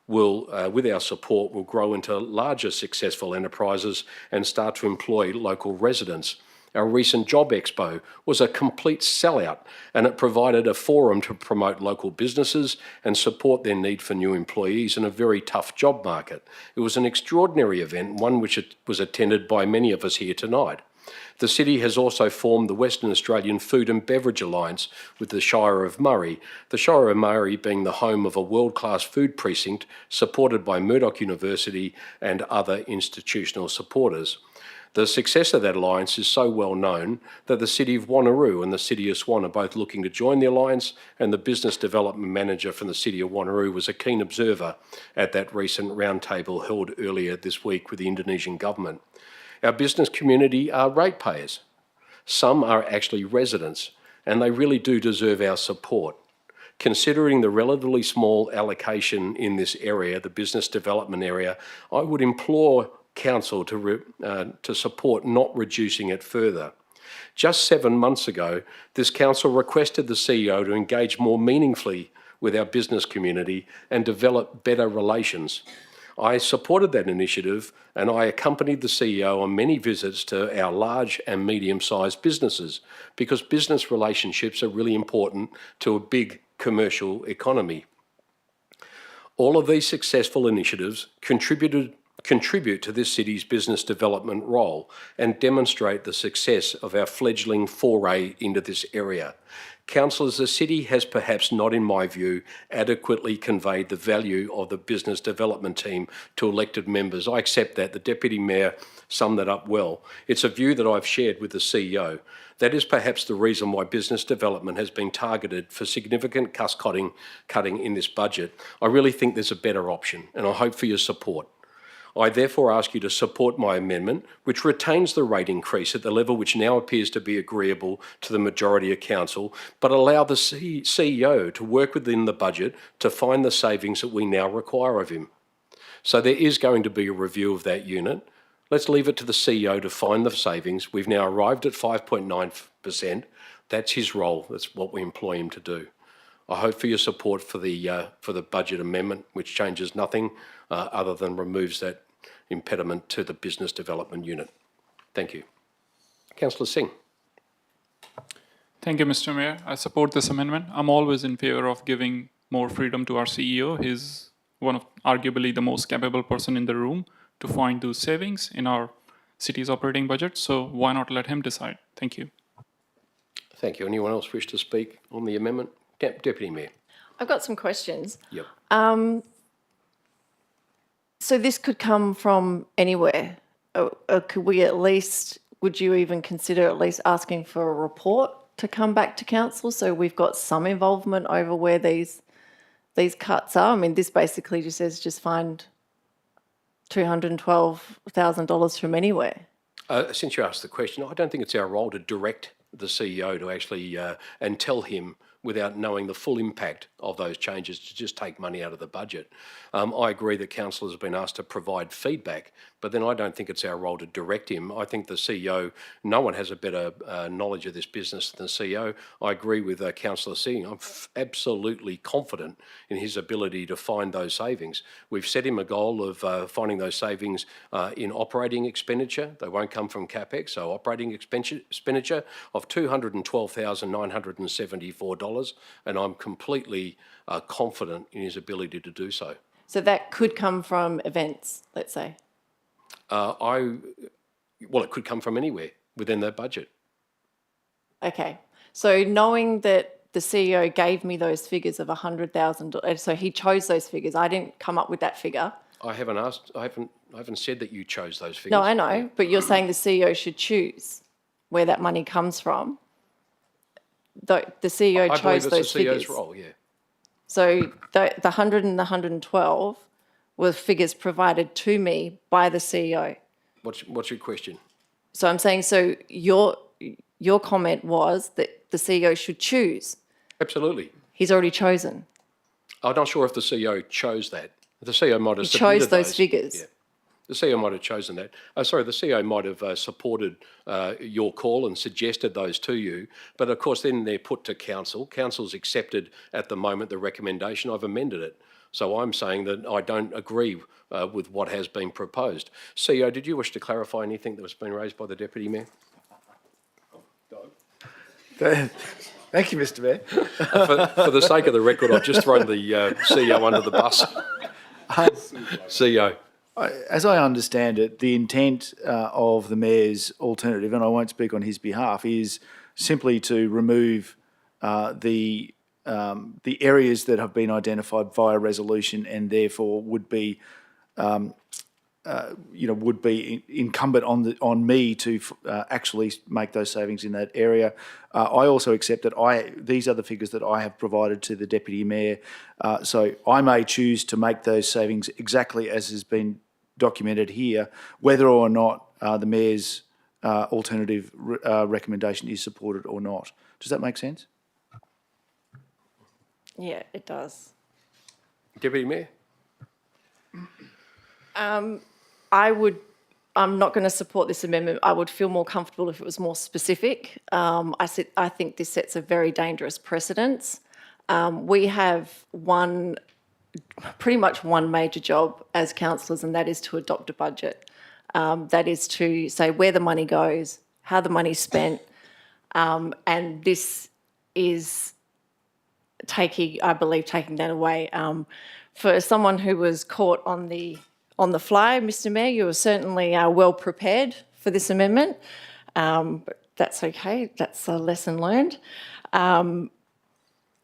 will, with our support, will grow into larger successful enterprises and start to employ local residents. Our recent Job Expo was a complete sellout, and it provided a forum to promote local businesses and support their need for new employees in a very tough job market. It was an extraordinary event, one which was attended by many of us here tonight. The city has also formed the Western Australian Food and Beverage Alliance with the Shire of Murray, the Shire of Murray being the home of a world-class food precinct supported by Murdoch University and other institutional supporters. The success of that alliance is so well known that the City of Wanneroo and the City of Swan are both looking to join the alliance, and the business development manager from the City of Wanneroo was a keen observer at that recent roundtable held earlier this week with the Indonesian government. Our business community are ratepayers. Some are actually residents, and they really do deserve our support. Considering the relatively small allocation in this area, the business development area, I would implore Council to support not reducing it further. Just 7 months ago, this Council requested the CEO to engage more meaningfully with our business community and develop better relations. I supported that initiative, and I accompanied the CEO on many visits to our large and medium-sized businesses, because business relationships are really important to a big commercial economy. All of these successful initiatives contributed contribute to this city's business development role and demonstrate the success of our fledgling foray into this area. Councillors, the city has perhaps not, in my view, adequately conveyed the value of the business development team to elected members. I accept that. The Deputy Mayor summed that up well. It's a view that I've shared with the CEO. That is perhaps the reason why business development has been targeted for significant cost-cutting in this budget. I really think there's a better option, and I hope for your support. I therefore ask you to support my amendment, which retains the rate increase at the level which now appears to be agreeable to the majority of council, but allow the CEO to work within the budget to find the savings that we now require of him. So there is going to be a review of that unit. Let's leave it to the CEO to find the savings. We've now arrived at 5.9%. That's his role. That's what we employ him to do. I hope for your support for the budget amendment, which changes nothing other than removes that impediment to the business development unit. Thank you. Councillor Singh. Thank you, Mr. Mayor. I support this amendment. I'm always in favour of giving more freedom to our CEO. He's one of arguably the most capable person in the room to find those savings in our city's operating budget. So why not let him decide? Thank you. Thank you. Anyone else wish to speak on the amendment? Deputy Mayor. I've got some questions. Yep. So this could come from anywhere. Could we at least, would you even consider at least asking for a report to come back to council so we've got some involvement over where these cuts are? I mean, this basically just says just find $212,000 from anywhere. Since you asked the question, I don't think it's our role to direct the CEO to actually and tell him without knowing the full impact of those changes to just take money out of the budget. I agree that councillors have been asked to provide feedback, but then I don't think it's our role to direct him. I think the CEO, no one has a better knowledge of this business than the CEO. I agree with Councillor Singh. I'm absolutely confident in his ability to find those savings. We've set him a goal of finding those savings in operating expenditure. They won't come from CapEx, so operating expenditure of $212,974, and I'm completely confident in his ability to do so. So that could come from events, let's say. Well, it could come from anywhere within that budget. Okay. So knowing that the CEO gave me those figures of $100,000, so he chose those figures. I didn't come up with that figure. I haven't said that you chose those figures. No, I know, but you're saying the CEO should choose where that money comes from. The CEO chose those figures. I believe it's the CEO's role, yeah. So the 100 and the 112 were figures provided to me by the CEO. What's your question? So I'm saying, so your comment was that the CEO should choose. Absolutely. He's already chosen. I'm not sure if the CEO chose that. The CEO might have He chose those figures. Yeah. The CEO might have chosen that. The CEO might have supported your call and suggested those to you, but of course then they're put to council. Council's accepted at the moment the recommendation. I've amended it. So I'm saying that I don't agree with what has been proposed. CEO, did you wish to clarify anything that was being raised by the Deputy Mayor? Thank you, Mr. Mayor. For the sake of the record, I've just thrown the CEO under the bus. CEO. As I understand it, the intent of the Mayor's alternative, and I won't speak on his behalf, is simply to remove the areas that have been identified via resolution and therefore would be incumbent on me to actually make those savings in that area. I also accept that these are the figures that I have provided to the Deputy Mayor, so I may choose to make those savings exactly as has been documented here, whether or not the Mayor's alternative recommendation is supported or not. Does that make sense? Yeah, it does. Deputy Mayor? I'm not going to support this amendment. I would feel more comfortable if it was more specific. I think this sets a very dangerous precedence. We have pretty much one major job as councillors, and that is to adopt a budget. That is to say where the money goes, how the money's spent, and this is taking that away. For someone who was caught on the on the fly, Mr Mayor. You were certainly well prepared for this amendment, but that's okay. That's a lesson learned.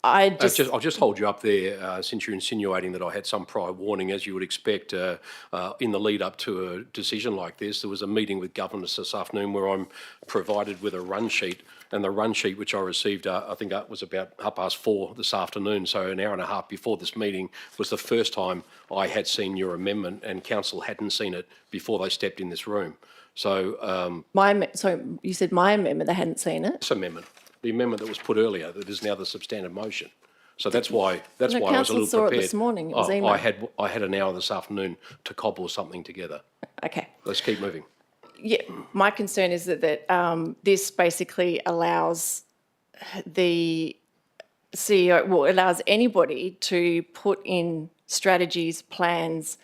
I'll just hold you up there, since you're insinuating that I had some prior warning. As you would expect, in the lead up to a decision like this, there was a meeting with governors this afternoon where I'm provided with a run sheet, and the run sheet which I received, I think it was about 4:30 this afternoon, so an hour and a half before this meeting, was the first time I had seen your amendment, and council hadn't seen it before they stepped in this room. So so you said my amendment, they hadn't seen it? this amendment, the amendment that was put earlier, that is now the substantive motion. So that's why I was a council little saw it prepared. this morning, it was I emailed. had an hour this afternoon to cobble something together. Okay. Let's keep moving. Yeah, my concern is that this basically allows the CEO, well, allows anybody to put in strategies, plans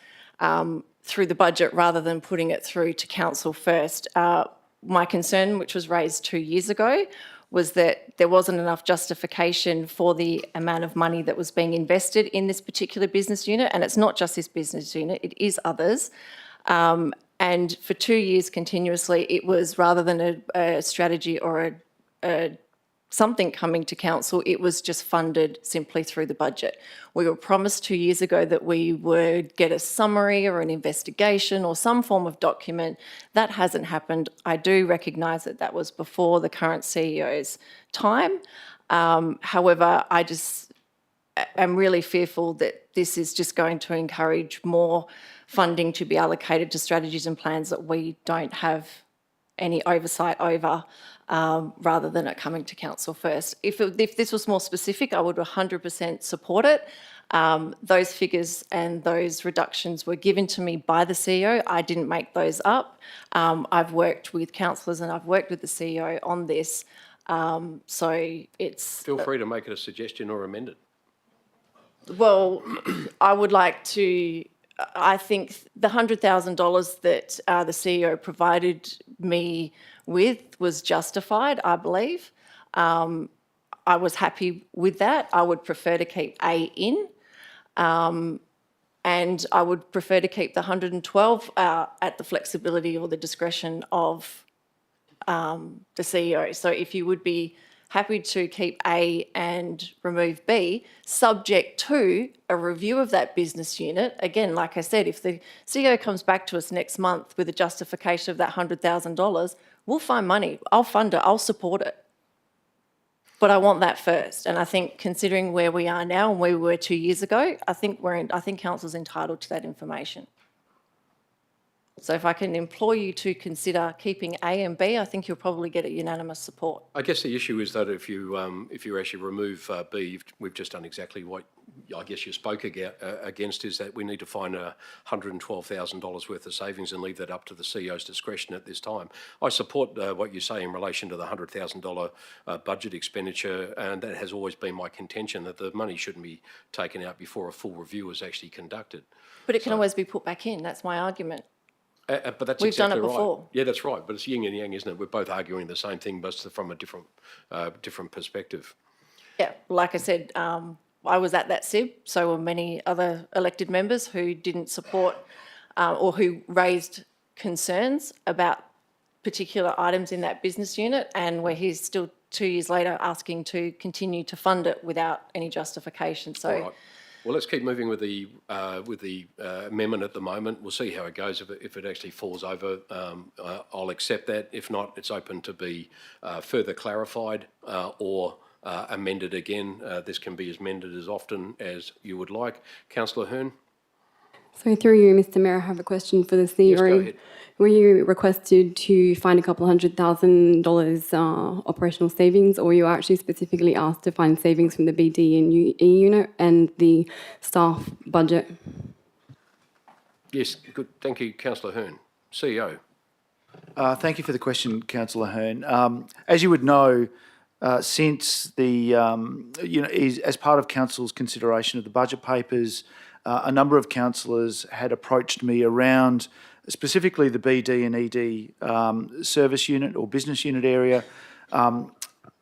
through the budget rather than putting it through to council first. My concern, which was raised 2 years ago, was that there wasn't enough justification for the amount of money that was being invested in this particular business unit. And it's not just this business unit, it is others. And for 2 years continuously, it was, rather than a strategy or something coming to council, it was just funded simply through the budget. We were promised 2 years ago that we would get a summary or an investigation or some form of document. That hasn't happened. I do recognise that that was before the current CEO's time. However, I just am really fearful that this is just going to encourage more funding to be allocated to strategies and plans that we don't have any oversight over, rather than it coming to council first. If this was more specific, I would 100% support it. Those figures and those reductions were given to me by the CEO. I didn't make those up. I've worked with councillors and I've worked with the CEO on this. So it's... Feel free to make it a suggestion or amend it. Well, I would like to... I think the $100,000 that the CEO provided me with was justified, I believe. I was happy with that. I would prefer to keep A in, and I would prefer to keep the 112 at the flexibility or the discretion of the CEO. So if you would be happy to keep A and remove B, subject to a review of that business unit. Again, like I said, if the CEO comes back to us next month with a justification of that $100,000, we'll find money. I'll fund it. I'll support it. But I want that first. And I think, considering where we are now and where we were 2 years ago, I think council's entitled to that information. So if I can implore you to consider keeping A and B, I think you'll probably get a unanimous support. I guess the issue is that if you actually remove B, we've just done exactly what I guess you spoke against, is that we need to find $112,000 worth of savings and leave that up to the CEO's discretion at this time. I support what you say in relation to the $100,000 budget expenditure, and that has always been my contention, that the money shouldn't be taken out before a full review is actually conducted. But it can always be put back in. That's my argument. But that's We've exactly done it before. Right. Yeah, that's right. But it's yin and yang, isn't it? We're both arguing the same thing, but from a different perspective. Yeah, like I said, I was at that SIB, so were many other elected members who didn't support or who raised concerns about particular items in that business unit, and where he's still 2 years later asking to continue to fund it without any justification. So. All right. Well, let's keep moving with the amendment at the moment. We'll see how it goes. If it actually falls over, I'll accept that. If not, it's open to be further clarified or amended again. This can be amended as often as you would like. Councillor Hearn? So through you, Mr Mayor, I have a question for the CEO. Yes, go ahead. Were you requested to find a couple $100,000 operational savings, or you actually specifically asked to find savings from the BD and E unit and the staff budget? Yes, good. Thank you, Councillor Hearn. CEO. Thank you for the question, Councillor Hearn. As you would know, since the, as part of Council's consideration of the budget papers, a number of councillors had approached me around specifically the BD and ED service unit or business unit area,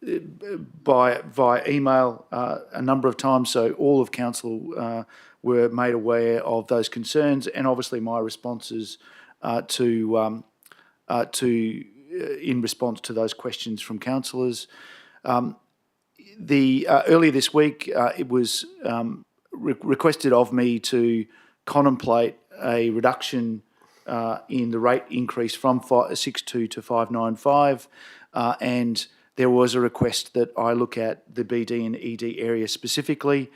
via email a number of times, so all of council were made aware of those concerns, and obviously my responses in response to those questions from councillors. Earlier this week, it was requested of me to contemplate a reduction in the rate increase from 6.2 to 5.95, and there was a request that I look at the BD and ED area specifically.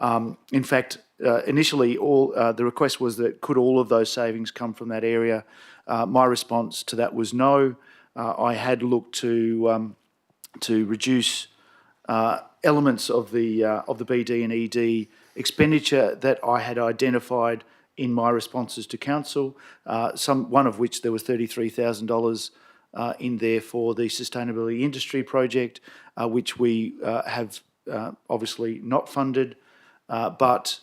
In fact, initially, the request was that could all of those savings come from that area? My response to that was no. I had looked to reduce elements of the BD and ED expenditure that I had identified in my responses to council. One of which there was $33,000 in there for the sustainability industry project, which we have obviously not funded, and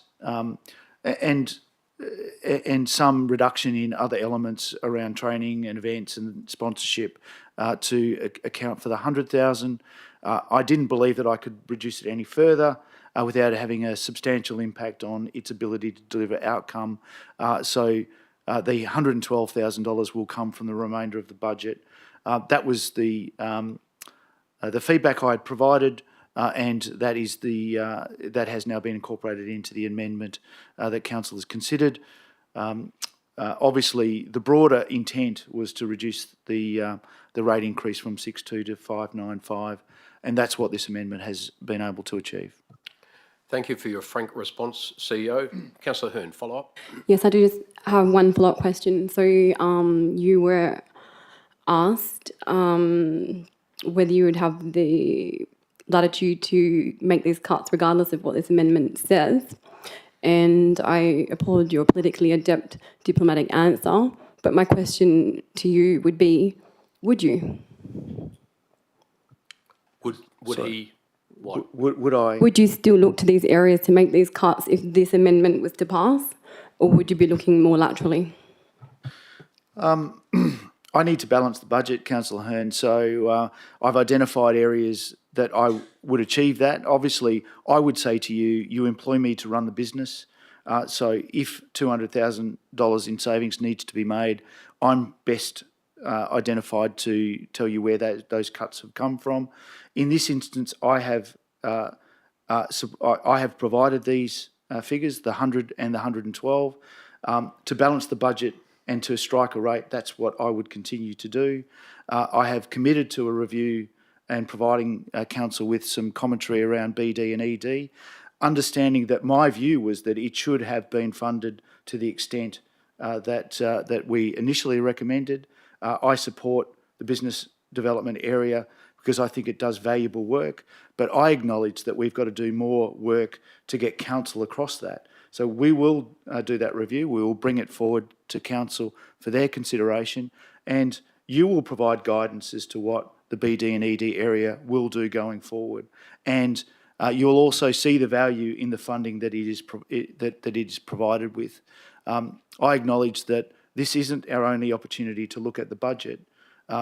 some reduction in other elements around training and events and sponsorship to account for the $100,000. I didn't believe that I could reduce it any further without having a substantial impact on its ability to deliver outcome. So the $112,000 will come from the remainder of the budget. That was the feedback I had provided, and that is that has now been incorporated into the amendment that council has considered. Obviously, the broader intent was to reduce the rate increase from 6.2 to 5.95, and that's what this amendment has been able to achieve. Thank you for your frank response, CEO. Councillor Hearn, follow up. Yes, I do just have one follow-up question. So you were asked whether you would have the latitude to make these cuts regardless of what this amendment says. And I applaud your politically adept diplomatic answer. But my question to you would be, would you? Would he... What? Would I? Would you still look to these areas to make these cuts if this amendment was to pass? Or would you be looking more laterally? I need to balance the budget, Councillor Hearn, so I've identified areas that I would achieve that. Obviously, I would say to you, you employ me to run the business, so if $200,000 in savings needs to be made, I'm best identified to tell you where those cuts have come from. In this instance, I have provided these figures, the 100 and the 112, to balance the budget and to strike a rate. That's what I would continue to do. I have committed to a review and providing council with some commentary around BD and ED, understanding that my view was that it should have been funded to the extent that we initially recommended. I support the business development area because I think it does valuable work, but I acknowledge that we've got to do more work to get council across that. So we will do that review. We will bring it forward to council for their consideration, and you will provide guidance as to what the BD and ED area will do going forward. And you'll also see the value in the funding that it is provided with. I acknowledge that this isn't our only opportunity to look at the budget.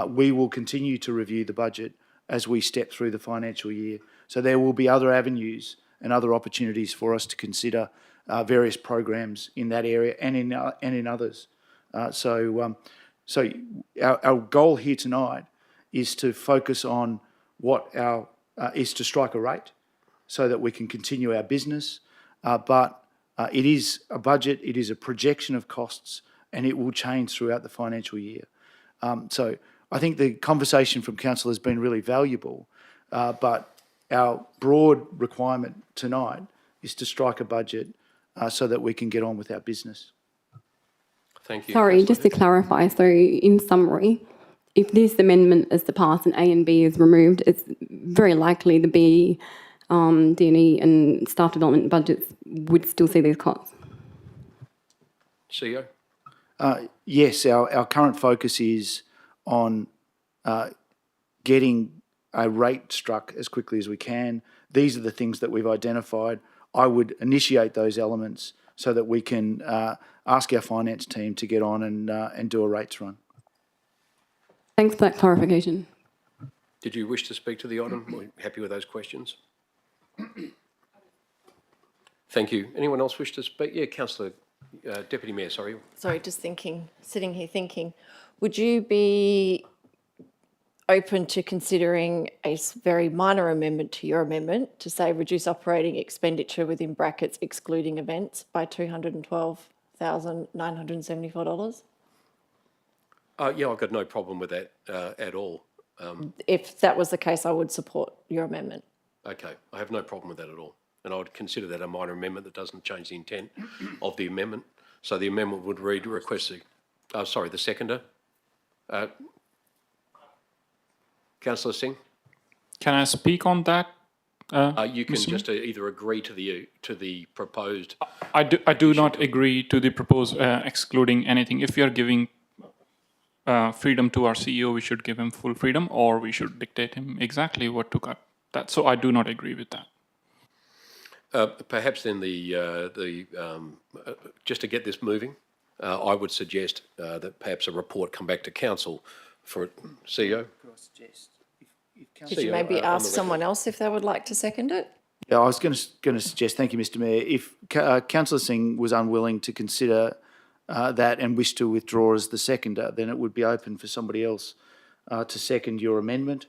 We will continue to review the budget as we step through the financial year. So there will be other avenues and other opportunities for us to consider various programs in that area and in others. So our goal here tonight is to focus on is to strike a rate so that we can continue our business. But it is a budget, it is a projection of costs, and it will change throughout the financial year. So I think the conversation from council has been really valuable, but our broad requirement tonight is to strike a budget so that we can get on with our business. Thank you. Sorry, just to clarify, so in summary, if this amendment is to pass and A and B is removed, it's very likely the B, D&E and staff development budgets would still see these cuts. CEO? Yes, our current focus is on getting a rate struck as quickly as we can. These are the things that we've identified. I would initiate those elements so that we can ask our finance team to get on and do a rates run. Thanks for that clarification. Did you wish to speak to the item? Are you happy with those questions? Thank you. Anyone else wish to speak? Yeah, Councillor, Deputy Mayor, sorry. Sorry, just thinking, sitting here thinking, would you be open to considering a very minor amendment to your amendment to say reduce operating expenditure within brackets excluding events by $212,974? Yeah, I've got no problem with that at all. If that was the case, I would support your amendment. Okay, I have no problem with that at all. And I would consider that a minor amendment that doesn't change the intent of the amendment. So the amendment would read, the seconder. Councillor Singh? Can I speak on that? You can just either agree to the proposed. I do not agree to the proposed excluding anything. If we are giving freedom to our CEO, we should give him full freedom, or we should dictate him exactly what to cut. That. So I do not agree with that. Perhaps then just to get this moving, I would suggest that perhaps a report come back to council for CEO. Could you maybe ask someone else if they would like to second it? Yeah, I was going to suggest, thank you, Mr Mayor, if Councillor Singh was unwilling to consider that and wished to withdraw as the seconder, then it would be open for somebody else to second your amendment.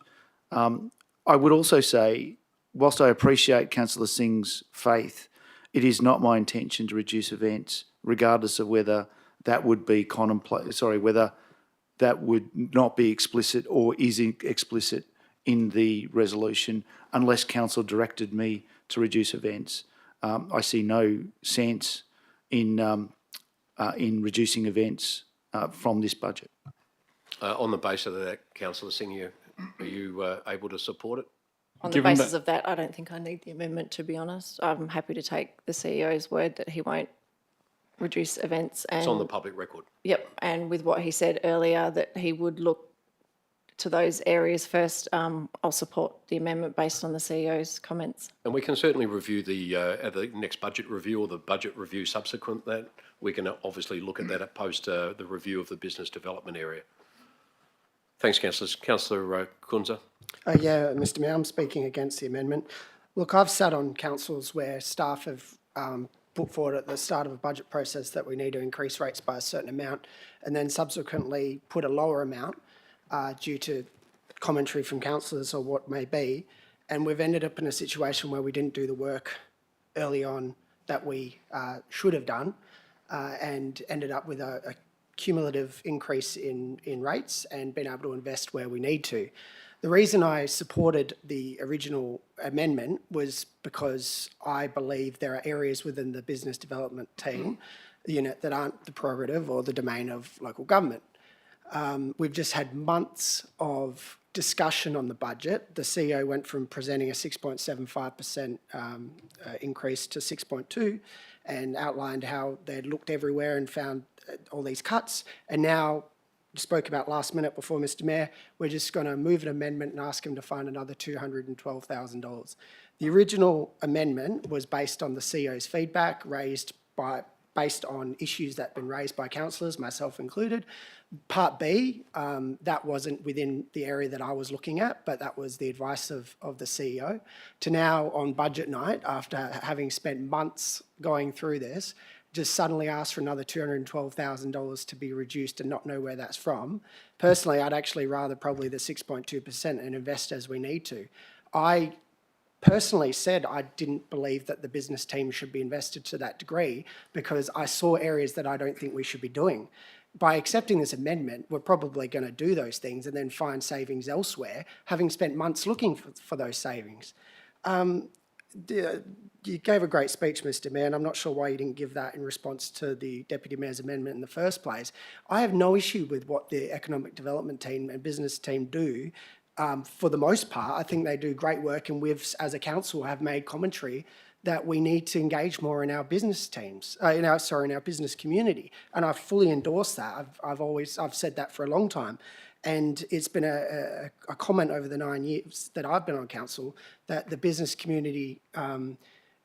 I would also say, whilst I appreciate Councillor Singh's faith, it is not my intention to reduce events, regardless of whether that would be whether that would not be explicit or is explicit in the resolution, unless council directed me to reduce events. I see no sense in reducing events from this budget. On the basis of that, Councillor Singh, are you able to support it? On the basis of that, I don't think I need the amendment, to be honest. I'm happy to take the CEO's word that he won't reduce events. And it's on the public record. Yep, and with what he said earlier, that he would look to those areas first, I'll support the amendment based on the CEO's comments. And we can certainly review at the next budget review or the budget review subsequent that. We can obviously look at that post the review of the business development area. Thanks, councillors. Councillor Kunza. Yeah, Mr Mayor, I'm speaking against the amendment. Look, I've sat on councils where staff have put forward at the start of a budget process that we need to increase rates by a certain amount and then subsequently put a lower amount due to commentary from councillors or what may be. And we've ended up in a situation where we didn't do the work early on that we should have done and ended up with a cumulative increase in rates and been able to invest where we need to. The reason I supported the original amendment was because I believe there are areas within the business development team unit that aren't the prerogative or the domain of local government. We've just had months of discussion on the budget. The CEO went from presenting a 6.75% increase to 6.2% and outlined how they'd looked everywhere and found all these cuts. And now, spoke about last minute before, Mr Mayor, we're just going to move an amendment and ask him to find another $212,000. The original amendment was based on the CEO's feedback based on issues that have been raised by councillors, myself included. Part B, that wasn't within the area that I was looking at, but that was the advice of the CEO. To now, on budget night, after having spent months going through this, just suddenly ask for another $212,000 to be reduced and not know where that's from. Personally, I'd actually rather probably the 6.2% and invest as we need to. I personally said I didn't believe that the business team should be invested to that degree because I saw areas that I don't think we should be doing. By accepting this amendment, we're probably going to do those things and then find savings elsewhere, having spent months looking for those savings. You gave a great speech, Mr Mayor, and I'm not sure why you didn't give that in response to the Deputy Mayor's amendment in the first place. I have no issue with what the Economic Development team and business team do. For the most part, I think they do great work, and we've, as a council, have made commentary that we need to engage more in our business teams, in our business community, and I fully endorse that. I've said that for a long time, and it's been a comment over the 9 years that I've been on council that the business community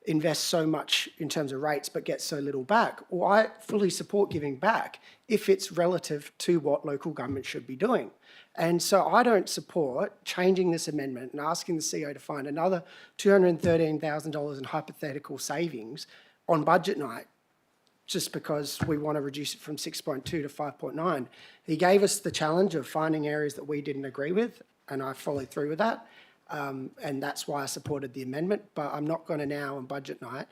invests so much in terms of rates but gets so little back. Well, I fully support giving back if it's relative to what local government should be doing. And so I don't support changing this amendment and asking the CEO to find another $213,000 in hypothetical savings on budget night just because we want to reduce it from 6.2 to 5.9. He gave us the challenge of finding areas that we didn't agree with, and I followed through with that. And that's why I supported the amendment. But I'm not going to now on budget night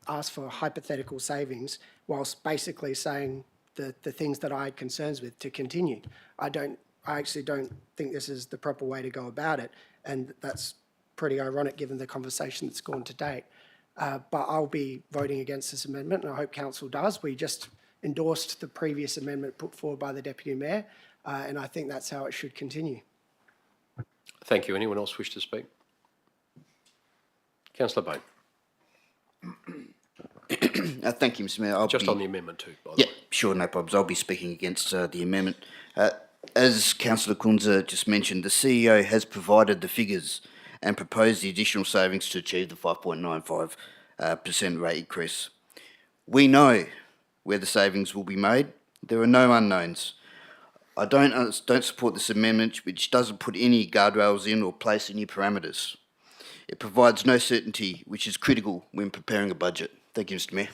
ask for hypothetical savings whilst basically saying the things that I had concerns with to continue. I actually don't think this is the proper way to go about it, and that's pretty ironic given the conversation that's gone to date. But I'll be voting against this amendment, and I hope Council does. We just endorsed the previous amendment put forward by the Deputy Mayor, and I think that's how it should continue. Thank you. Anyone else wish to speak? Councillor Bain. Thank you, Mr Mayor. Just on the amendment too, by the way. Sure, no problems. I'll be speaking against the amendment. As Councillor Kunze just mentioned, the CEO has provided the figures and proposed the additional savings to achieve the 5.95% rate increase. We know where the savings will be made. There are no unknowns. I don't support this amendment, which doesn't put any guardrails in or place any parameters. It provides no certainty, which is critical when preparing a budget. Thank you, Mr Mayor.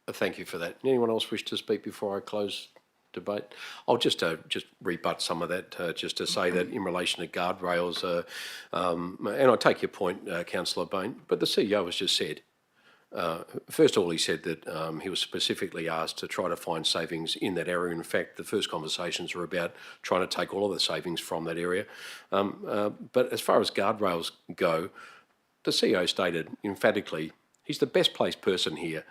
Thank you for that. Anyone else wish to speak before I close debate? I'll just rebut some of that, just to say that in relation to guardrails, and I take your point, Councillor Bain, but the CEO has just said, first of all, he said that he was specifically asked to try to find savings in that area. In fact, the first conversations were about trying to take all of the savings from that area. But as far as guardrails go, the CEO stated emphatically he's the best placed person here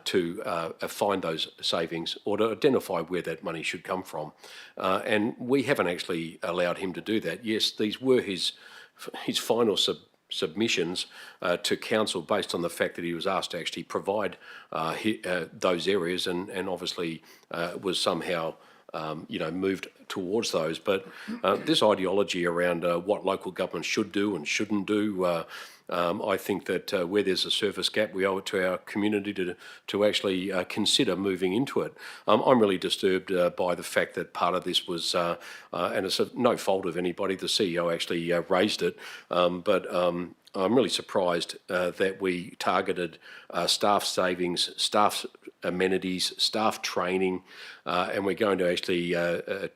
to find those savings or to identify where that money should come from. And we haven't actually allowed him to do that. Yes, these were his final submissions to council based on the fact that he was asked to actually provide those areas and obviously was somehow moved towards those. But this ideology around what local government should do and shouldn't do, I think that where there's a service gap, we owe it to our community to actually consider moving into it. I'm really disturbed by the fact that part of this was, and it's no fault of anybody, the CEO actually raised it, but I'm really surprised that we targeted staff savings, staff amenities, staff training, and we're going to actually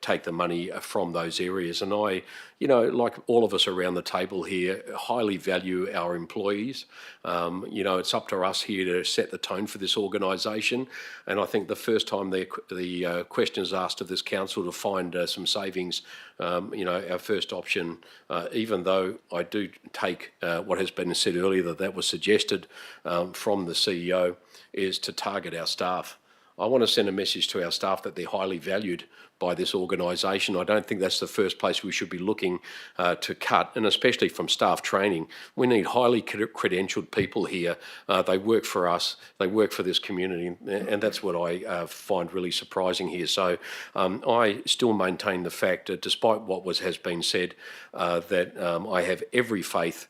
take the money from those areas. And I, like all of us around the table here, highly value our employees. It's up to us here to set the tone for this organisation. And I think the first time the question is asked of this council to find some savings, our first option, even though I do take what has been said earlier that was suggested from the CEO, is to target our staff. I want to send a message to our staff that they're highly valued by this organisation. I don't think that's the first place we should be looking to cut, and especially from staff training. We need highly credentialed people here. They work for us, they work for this community, and that's what I find really surprising here. So I still maintain the fact, despite what has been said, that I have every faith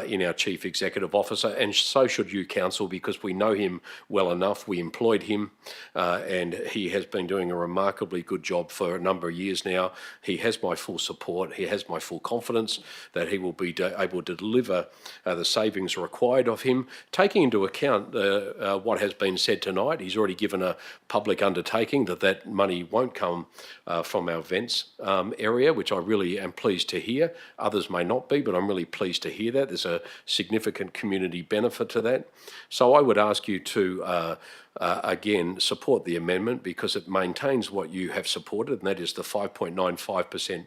in our Chief Executive Officer, and so should you, Council, because we know him well enough. We employed him, and he has been doing a remarkably good job for a number of years now. He has my full support. He has my full confidence that he will be able to deliver the savings required of him, taking into account what has been said tonight. He's already given a public undertaking that money won't come from our events area, which I really am pleased to hear. Others may not be, but I'm really pleased to hear that. There's a significant community benefit to that. So I would ask you to, again, support the amendment because it maintains what you have supported, and that is the 5.95%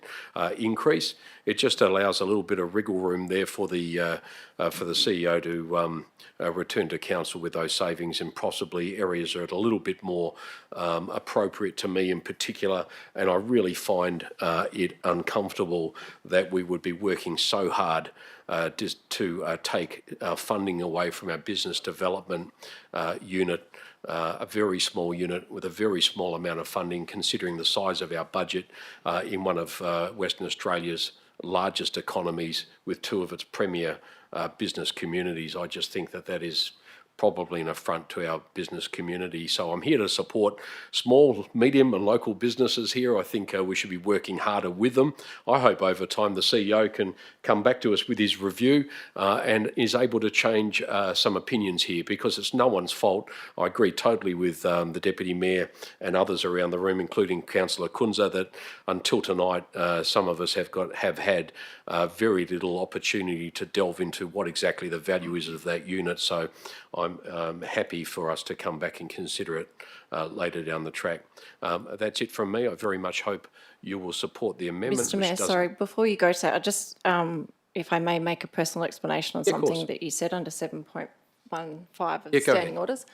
increase. It just allows a little bit of wriggle room there for the CEO to return to council with those savings in possibly areas that are a little bit more appropriate to me in particular. And I really find it uncomfortable that we would be working so hard just to take funding away from our business development unit, a very small unit with a very small amount of funding, considering the size of our budget in one of Western Australia's largest economies with two of its premier business communities. I just think that is probably an affront to our business community. So I'm here to support small, medium and local businesses here. I think we should be working harder with them. I hope over time the CEO can come back to us with his review and is able to change some opinions here, because it's no one's fault. I agree totally with the Deputy Mayor and others around the room, including Councillor Kunza, that until tonight some of us have had very little opportunity to delve into what exactly the value is of that unit. So I'm happy for us to come back and consider it later down the track. That's it from me. I very much hope you will support the amendment. Mr Mayor, sorry, before you go to that, I just, if I may make a personal explanation on something that you said under 7.15 of the standing orders.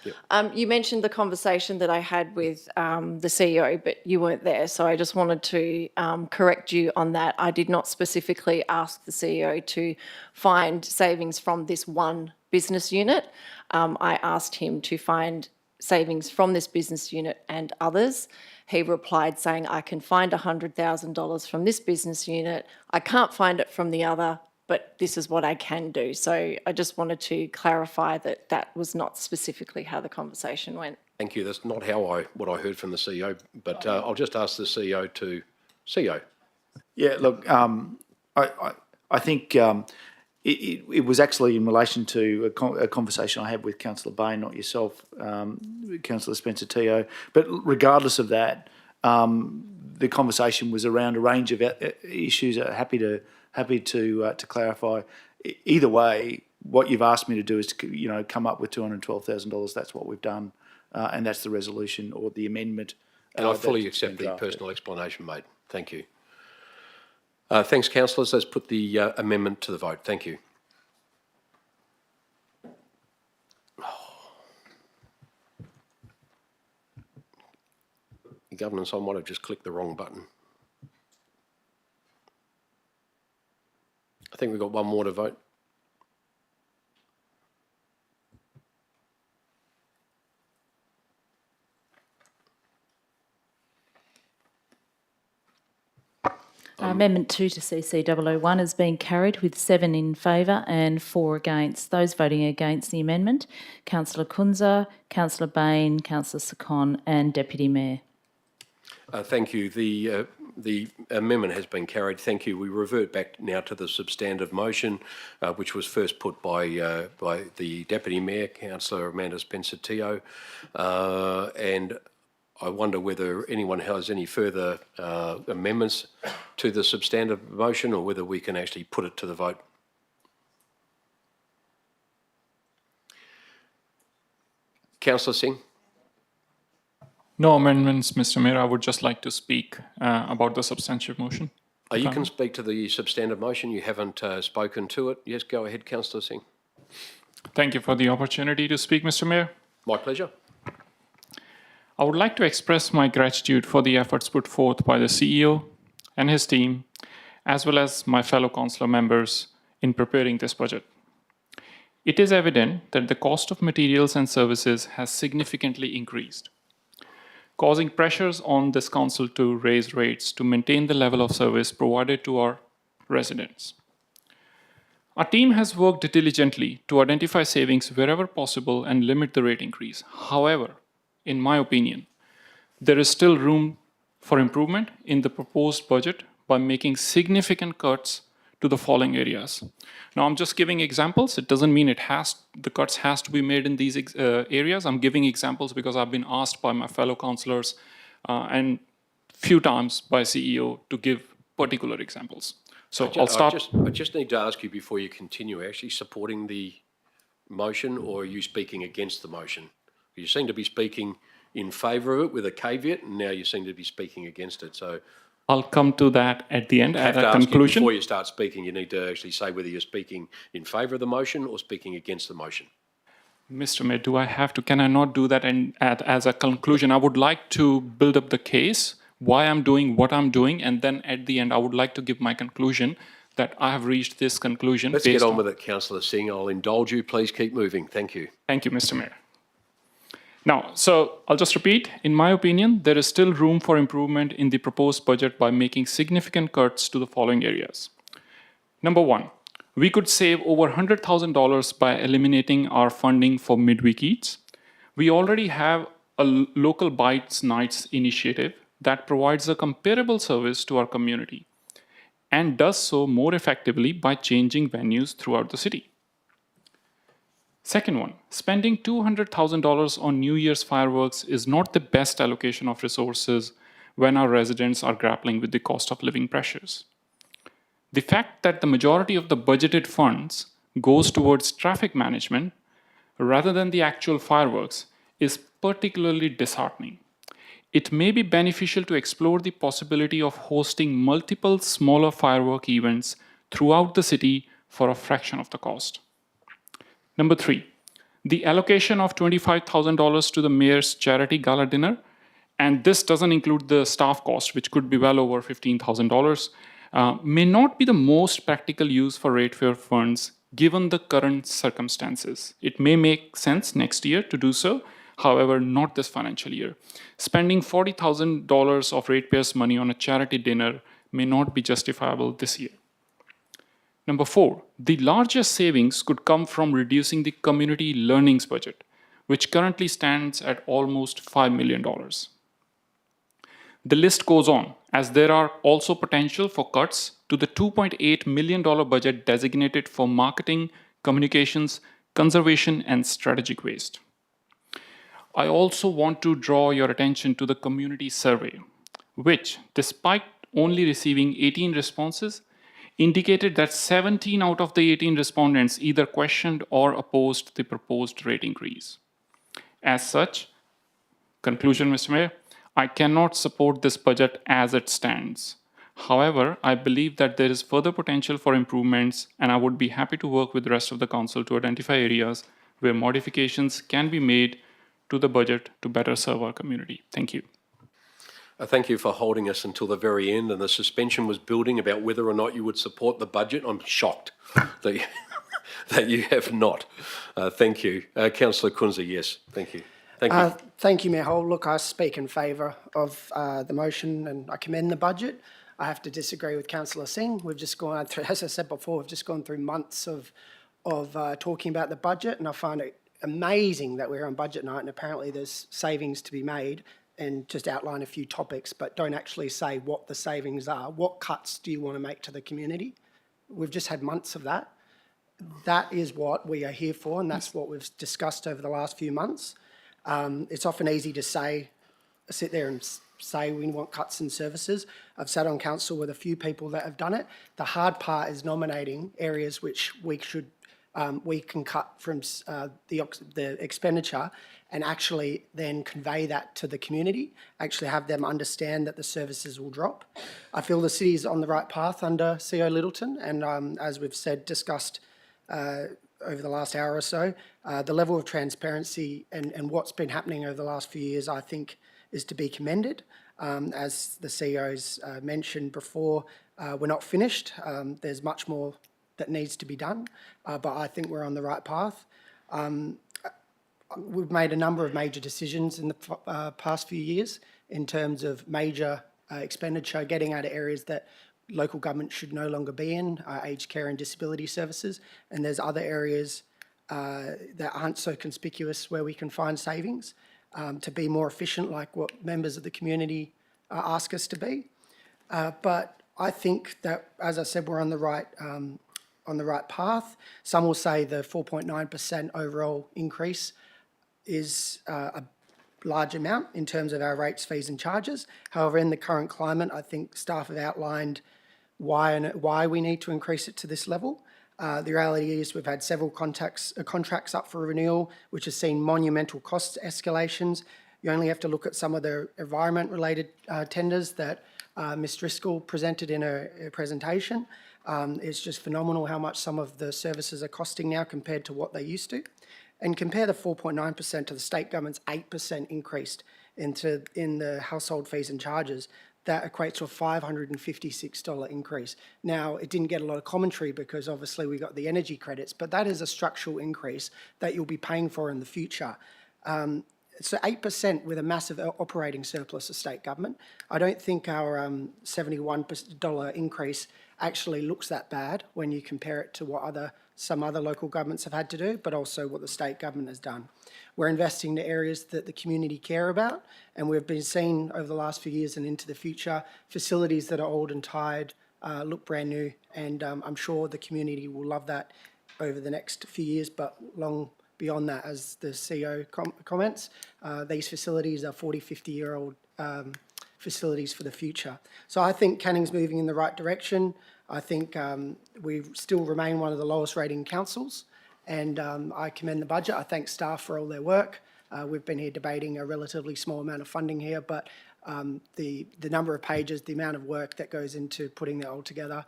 You mentioned the conversation that I had with the CEO, but you weren't there, so I just wanted to correct you on that. I did not specifically ask the CEO to find savings from this one business unit. I asked him to find savings from this business unit and others. He replied saying, I can find $100,000 from this business unit. I can't find it from the other, but this is what I can do. So I just wanted to clarify that that was not specifically how the conversation went. Thank you. That's not what I heard from the CEO, but I'll just ask the CEO to... CEO. Yeah, look, I think it was actually in relation to a conversation I had with Councillor Bain, not yourself, Councillor Spencer Teo. But regardless of that, the conversation was around a range of issues. Happy to clarify. Either way, what you've asked me to do is to come up with $212,000. That's what we've done, and that's the resolution or the amendment. And I fully accept the personal explanation made. Thank you. Thanks, councillors. Let's put the amendment to the vote. Thank you. Governance, I might have just clicked the wrong button. I think we've got one more to vote. Amendment 2 to CC 001 is being carried with 7 in favour and 4 against. Those voting against the amendment, Councillor Kunza, Councillor Bain, Councillor Sakon and Deputy Mayor. Thank you. The amendment has been carried. Thank you. We revert back now to the substantive motion, which was first put by the Deputy Mayor, Councillor Amanda Spencer-Teo, and I wonder whether anyone has any further amendments to the substantive motion, or whether we can actually put it to the vote. Councillor Singh? No amendments, Mr. Mayor. I would just like to speak about the substantive motion. You can speak to the substantive motion. You haven't spoken to it. Yes, go ahead, Councillor Singh. Thank you for the opportunity to speak, Mr. Mayor. My pleasure. I would like to express my gratitude for the efforts put forth by the CEO and his team, as well as my fellow councillor members in preparing this budget. It is evident that the cost of materials and services has significantly increased, causing pressures on this council to raise rates to maintain the level of service provided to our residents. Our team has worked diligently to identify savings wherever possible and limit the rate increase. However, in my opinion, there is still room for improvement in the proposed budget by making significant cuts to the following areas. Now, I'm just giving examples. It doesn't mean the cuts has to be made in these areas. I'm giving examples because I've been asked by my fellow councillors and few times by CEO to give particular examples. So I'll start. I just need to ask you before you continue, are you actually supporting the motion, or are you speaking against the motion? You seem to be speaking in favour of it with a caveat, and now you seem to be speaking against it. So I'll come to that at the end, at a conclusion. Before you start speaking, you need to actually say whether you're speaking in favour of the motion or speaking against the motion. Mr. Mayor, do I have to? Can I not do that as a conclusion? I would like to build up the case, why I'm doing what I'm doing, and then at the end, I would like to give my conclusion that I have reached this conclusion. Let's get on with it, Councillor Singh. I'll indulge you. Please keep moving. Thank you. Thank you, Mr. Mayor. Now, so I'll just repeat, in my opinion, there is still room for improvement in the proposed budget by making significant cuts to the following areas. Number one, We could save over $100,000 by eliminating our funding for midweek eats. We already have a local bites nights initiative that provides a comparable service to our community and does so more effectively by changing venues throughout the city. Second one, spending $200,000 on New Year's fireworks is not the best allocation of resources when our residents are grappling with the cost of living pressures. The fact that the majority of the budgeted funds goes towards traffic management rather than the actual fireworks is particularly disheartening. It may be beneficial to explore the possibility of hosting multiple smaller firework events throughout the city for a fraction of the cost. Number 3, the allocation of $25,000 to the mayor's charity gala dinner, and this doesn't include the staff cost, which could be well over $15,000, may not be the most practical use for ratepayer funds given the current circumstances. It may make sense next year to do so, however, not this financial year. Spending $40,000 of ratepayers' money on a charity dinner may not be justifiable this year. Number 4, the largest savings could come from reducing the community learnings budget, which currently stands at almost $5 million. The list goes on, as there are also potential for cuts to the $2.8 million budget designated for marketing, communications, conservation, and strategic waste. I also want to draw your attention to the community survey, which, despite only receiving 18 responses, indicated that 17 out of the 18 respondents either questioned or opposed the proposed rate increase. As such, conclusion, Mr. Mayor, I cannot support this budget as it stands. However, I believe that there is further potential for improvements, and I would be happy to work with the rest of the council to identify areas where modifications can be made to the budget to better serve our community. Thank you. Thank you for holding us until the very end, and the suspension was building about whether or not you would support the budget. I'm shocked that you, that you have not. Thank you. Councillor Kunze, yes, thank you. Thank you. Thank you, Mayor Hall. Look, I speak in favour of the motion and I commend the budget. I have to disagree with Councillor Singh. We've just gone through, as I said before, we've just gone through months of talking about the budget, and I find it amazing that we're on budget night and apparently there's savings to be made, and just outline a few topics, but don't actually say what the savings are. What cuts do you want to make to the community? We've just had months of that. That is what we are here for, and that's what we've discussed over the last few months. It's often easy to sit there and say we want cuts in services. I've sat on council with a few people that have done it. The hard part is nominating areas which we can cut from the expenditure and actually then convey that to the community, actually have them understand that the services will drop. I feel the city is on the right path under CEO Littleton, and as we've discussed over the last hour or so, the level of transparency and what's been happening over the last few years, I think, is to be commended. As the CEO's mentioned before, we're not finished. There's much more that needs to be done, but I think we're on the right path. We've made a number of major decisions in the past few years in terms of major expenditure, getting out of areas that local government should no longer be in, aged care and disability services, and there's other areas that aren't so conspicuous where we can find savings to be more efficient, like what members of the community ask us to be. But I think that, as I said, we're on the right path. Some will say the 4.9% overall increase is a large amount in terms of our rates, fees and charges. However, in the current climate, I think staff have outlined why we need to increase it to this level. The reality is we've had several contracts up for renewal, which has seen monumental cost escalations. You only have to look at some of the environment-related tenders that Ms Driscoll presented in her presentation. It's just phenomenal how much some of the services are costing now compared to what they used to. And compare the 4.9% to the state government's 8% increase in the household fees and charges. That equates to a $556 increase. Now, it didn't get a lot of commentary because obviously we got the energy credits, but that is a structural increase that you'll be paying for in the future. So 8% with a massive operating surplus of state government. I don't think our $71 increase actually looks that bad when you compare it to what some other local governments have had to do, but also what the state government has done. We're investing in the areas that the community care about, and we've been seeing over the last few years and into the future facilities that are old and tired look brand new, and I'm sure the community will love that over the next few years, but long beyond that, as the CEO comments. These facilities are 40, 50-year-old facilities for the future. So I think Canning's moving in the right direction. I think we still remain one of the lowest rating councils, and I commend the budget. I thank staff for all their work. We've been here debating a relatively small amount of funding here, but the number of pages, the amount of work that goes into putting that all together,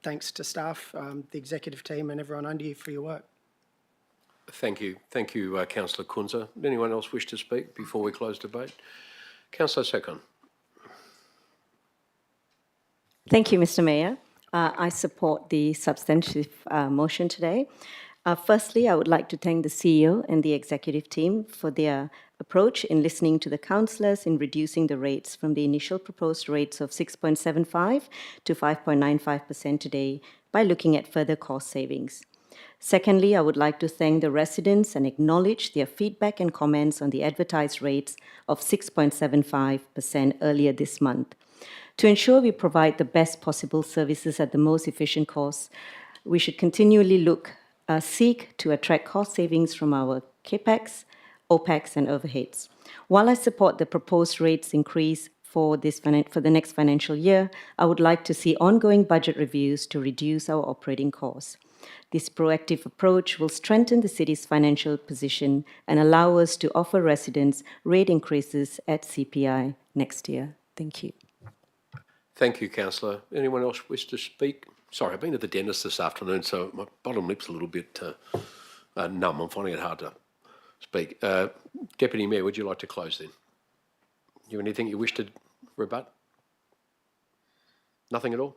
thanks to staff, the executive team and everyone under you for your work. Thank you. Thank you, Councillor Kunze. Anyone else wish to speak before we close debate? Councillor Second. Thank you, Mr. Mayor. I support the substantive motion today. Firstly, I would like to thank the CEO and the executive team for their approach in listening to the councillors in reducing the rates from the initial proposed rates of 6.75 to 5.95% today by looking at further cost savings. Secondly, I would like to thank the residents and acknowledge their feedback and comments on the advertised rates of 6.75% earlier this month. To ensure we provide the best possible services at the most efficient cost, we should continually seek to attract cost savings from our CAPEX, OPEX and overheads. While I support the proposed rates increase for the next financial year, I would like to see ongoing budget reviews to reduce our operating costs. This proactive approach will strengthen the city's financial position and allow us to offer residents rate increases at CPI next year. Thank you. Thank you, Councillor. Anyone else wish to speak? Sorry, I've been to the dentist this afternoon, so my bottom lip's a little bit numb. I'm finding it hard to speak. Deputy Mayor, would you like to close then? You anything you wish to rebut? Nothing at all?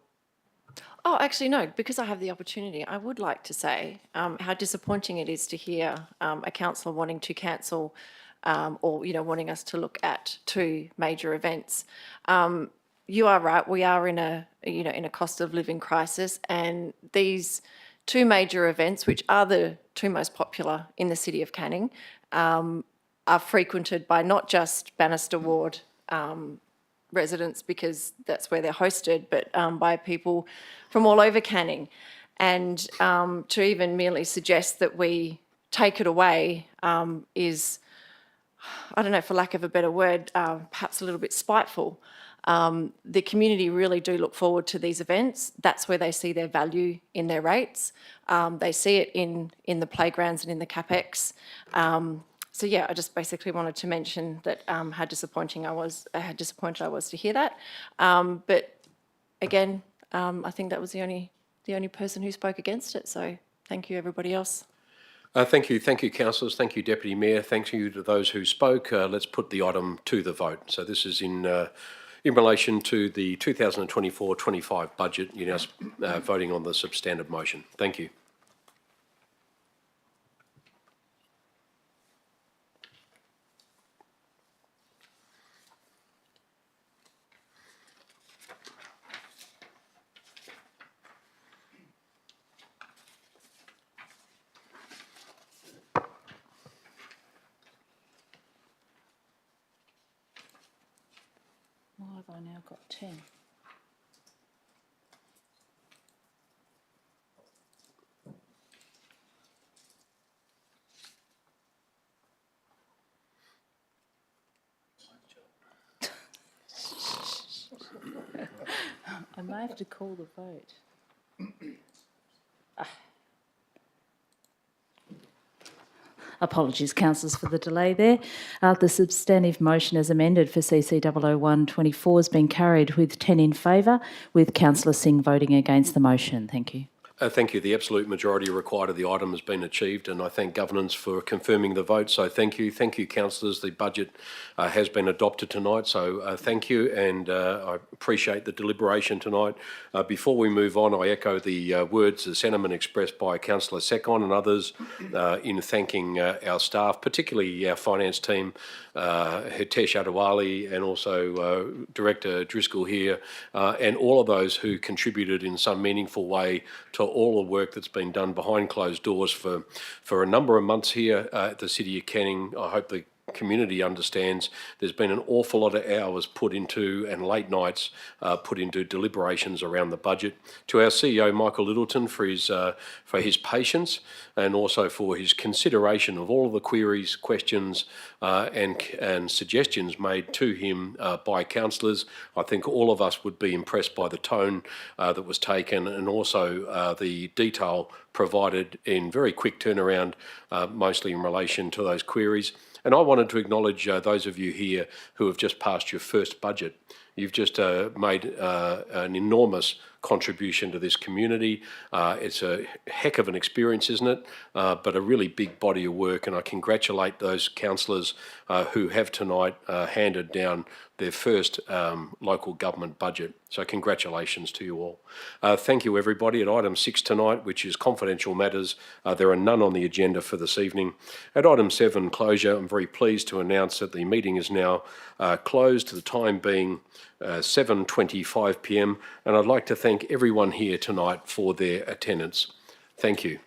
Oh, actually, no, because I have the opportunity, I would like to say how disappointing it is to hear a councillor wanting to cancel or, wanting us to look at two major events. You are right, we are in a cost of living crisis, and these two major events, which are the two most popular in the City of Canning, are frequented by not just Bannister Ward residents, because that's where they're hosted, but by people from all over Canning. And to even merely suggest that we take it away is, I don't know, for lack of a better word, perhaps a little bit spiteful. The community really do look forward to these events. That's where they see their value in their rates. They see it in the playgrounds and in the CAPEX. So yeah, I just basically wanted to mention that how disappointed I was to hear that. But again, I think that was the only person who spoke against it. So thank you, everybody else. Thank you, councillors. Thank you, Deputy Mayor. Thank you to those who spoke. Let's put the item to the vote. So this is in relation to the 2024-25 budget. You're now voting on the substantive motion. Thank you. Why have I now got 10? I may have to call the vote. Apologies, councillors, for the delay there. The substantive motion as amended for CC 00124 has been carried with 10 in favour, with Councillor Singh voting against the motion. Thank you. Thank you. The absolute majority required of the item has been achieved, and I thank governance for confirming the vote. So thank you. Thank you, councillors. The budget has been adopted tonight, so thank you, and I appreciate the deliberation tonight. Before we move on, I echo the words, the sentiment expressed by Councillor Sekon and others in thanking our staff, particularly our finance team, Hitesh Adewale, and also Director Driscoll here, and all of those who contributed in some meaningful way to all the work that's been done behind closed doors for a number of months here at the City of Canning. I hope the community understands there's been an awful lot of hours put into and late nights put into deliberations around the budget. To our CEO Michael Littleton for his patience and also for his consideration of all of the queries, questions and suggestions made to him by councillors. I think all of us would be impressed by the tone that was taken, and also the detail provided in very quick turnaround, mostly in relation to those queries. And I wanted to acknowledge those of you here who have just passed your first budget. You've just made an enormous contribution to this community. It's a heck of an experience, isn't it? But a really big body of work, and I congratulate those councillors who have tonight handed down their first local government budget. So congratulations to you all. Thank you, everybody. At item 6 tonight, which is confidential matters, there are none on the agenda for this evening. At item 7, closure, I'm very pleased to announce that the meeting is now closed, the time being 7:25 p.m, and I'd like to thank everyone here tonight for their attendance. Thank you.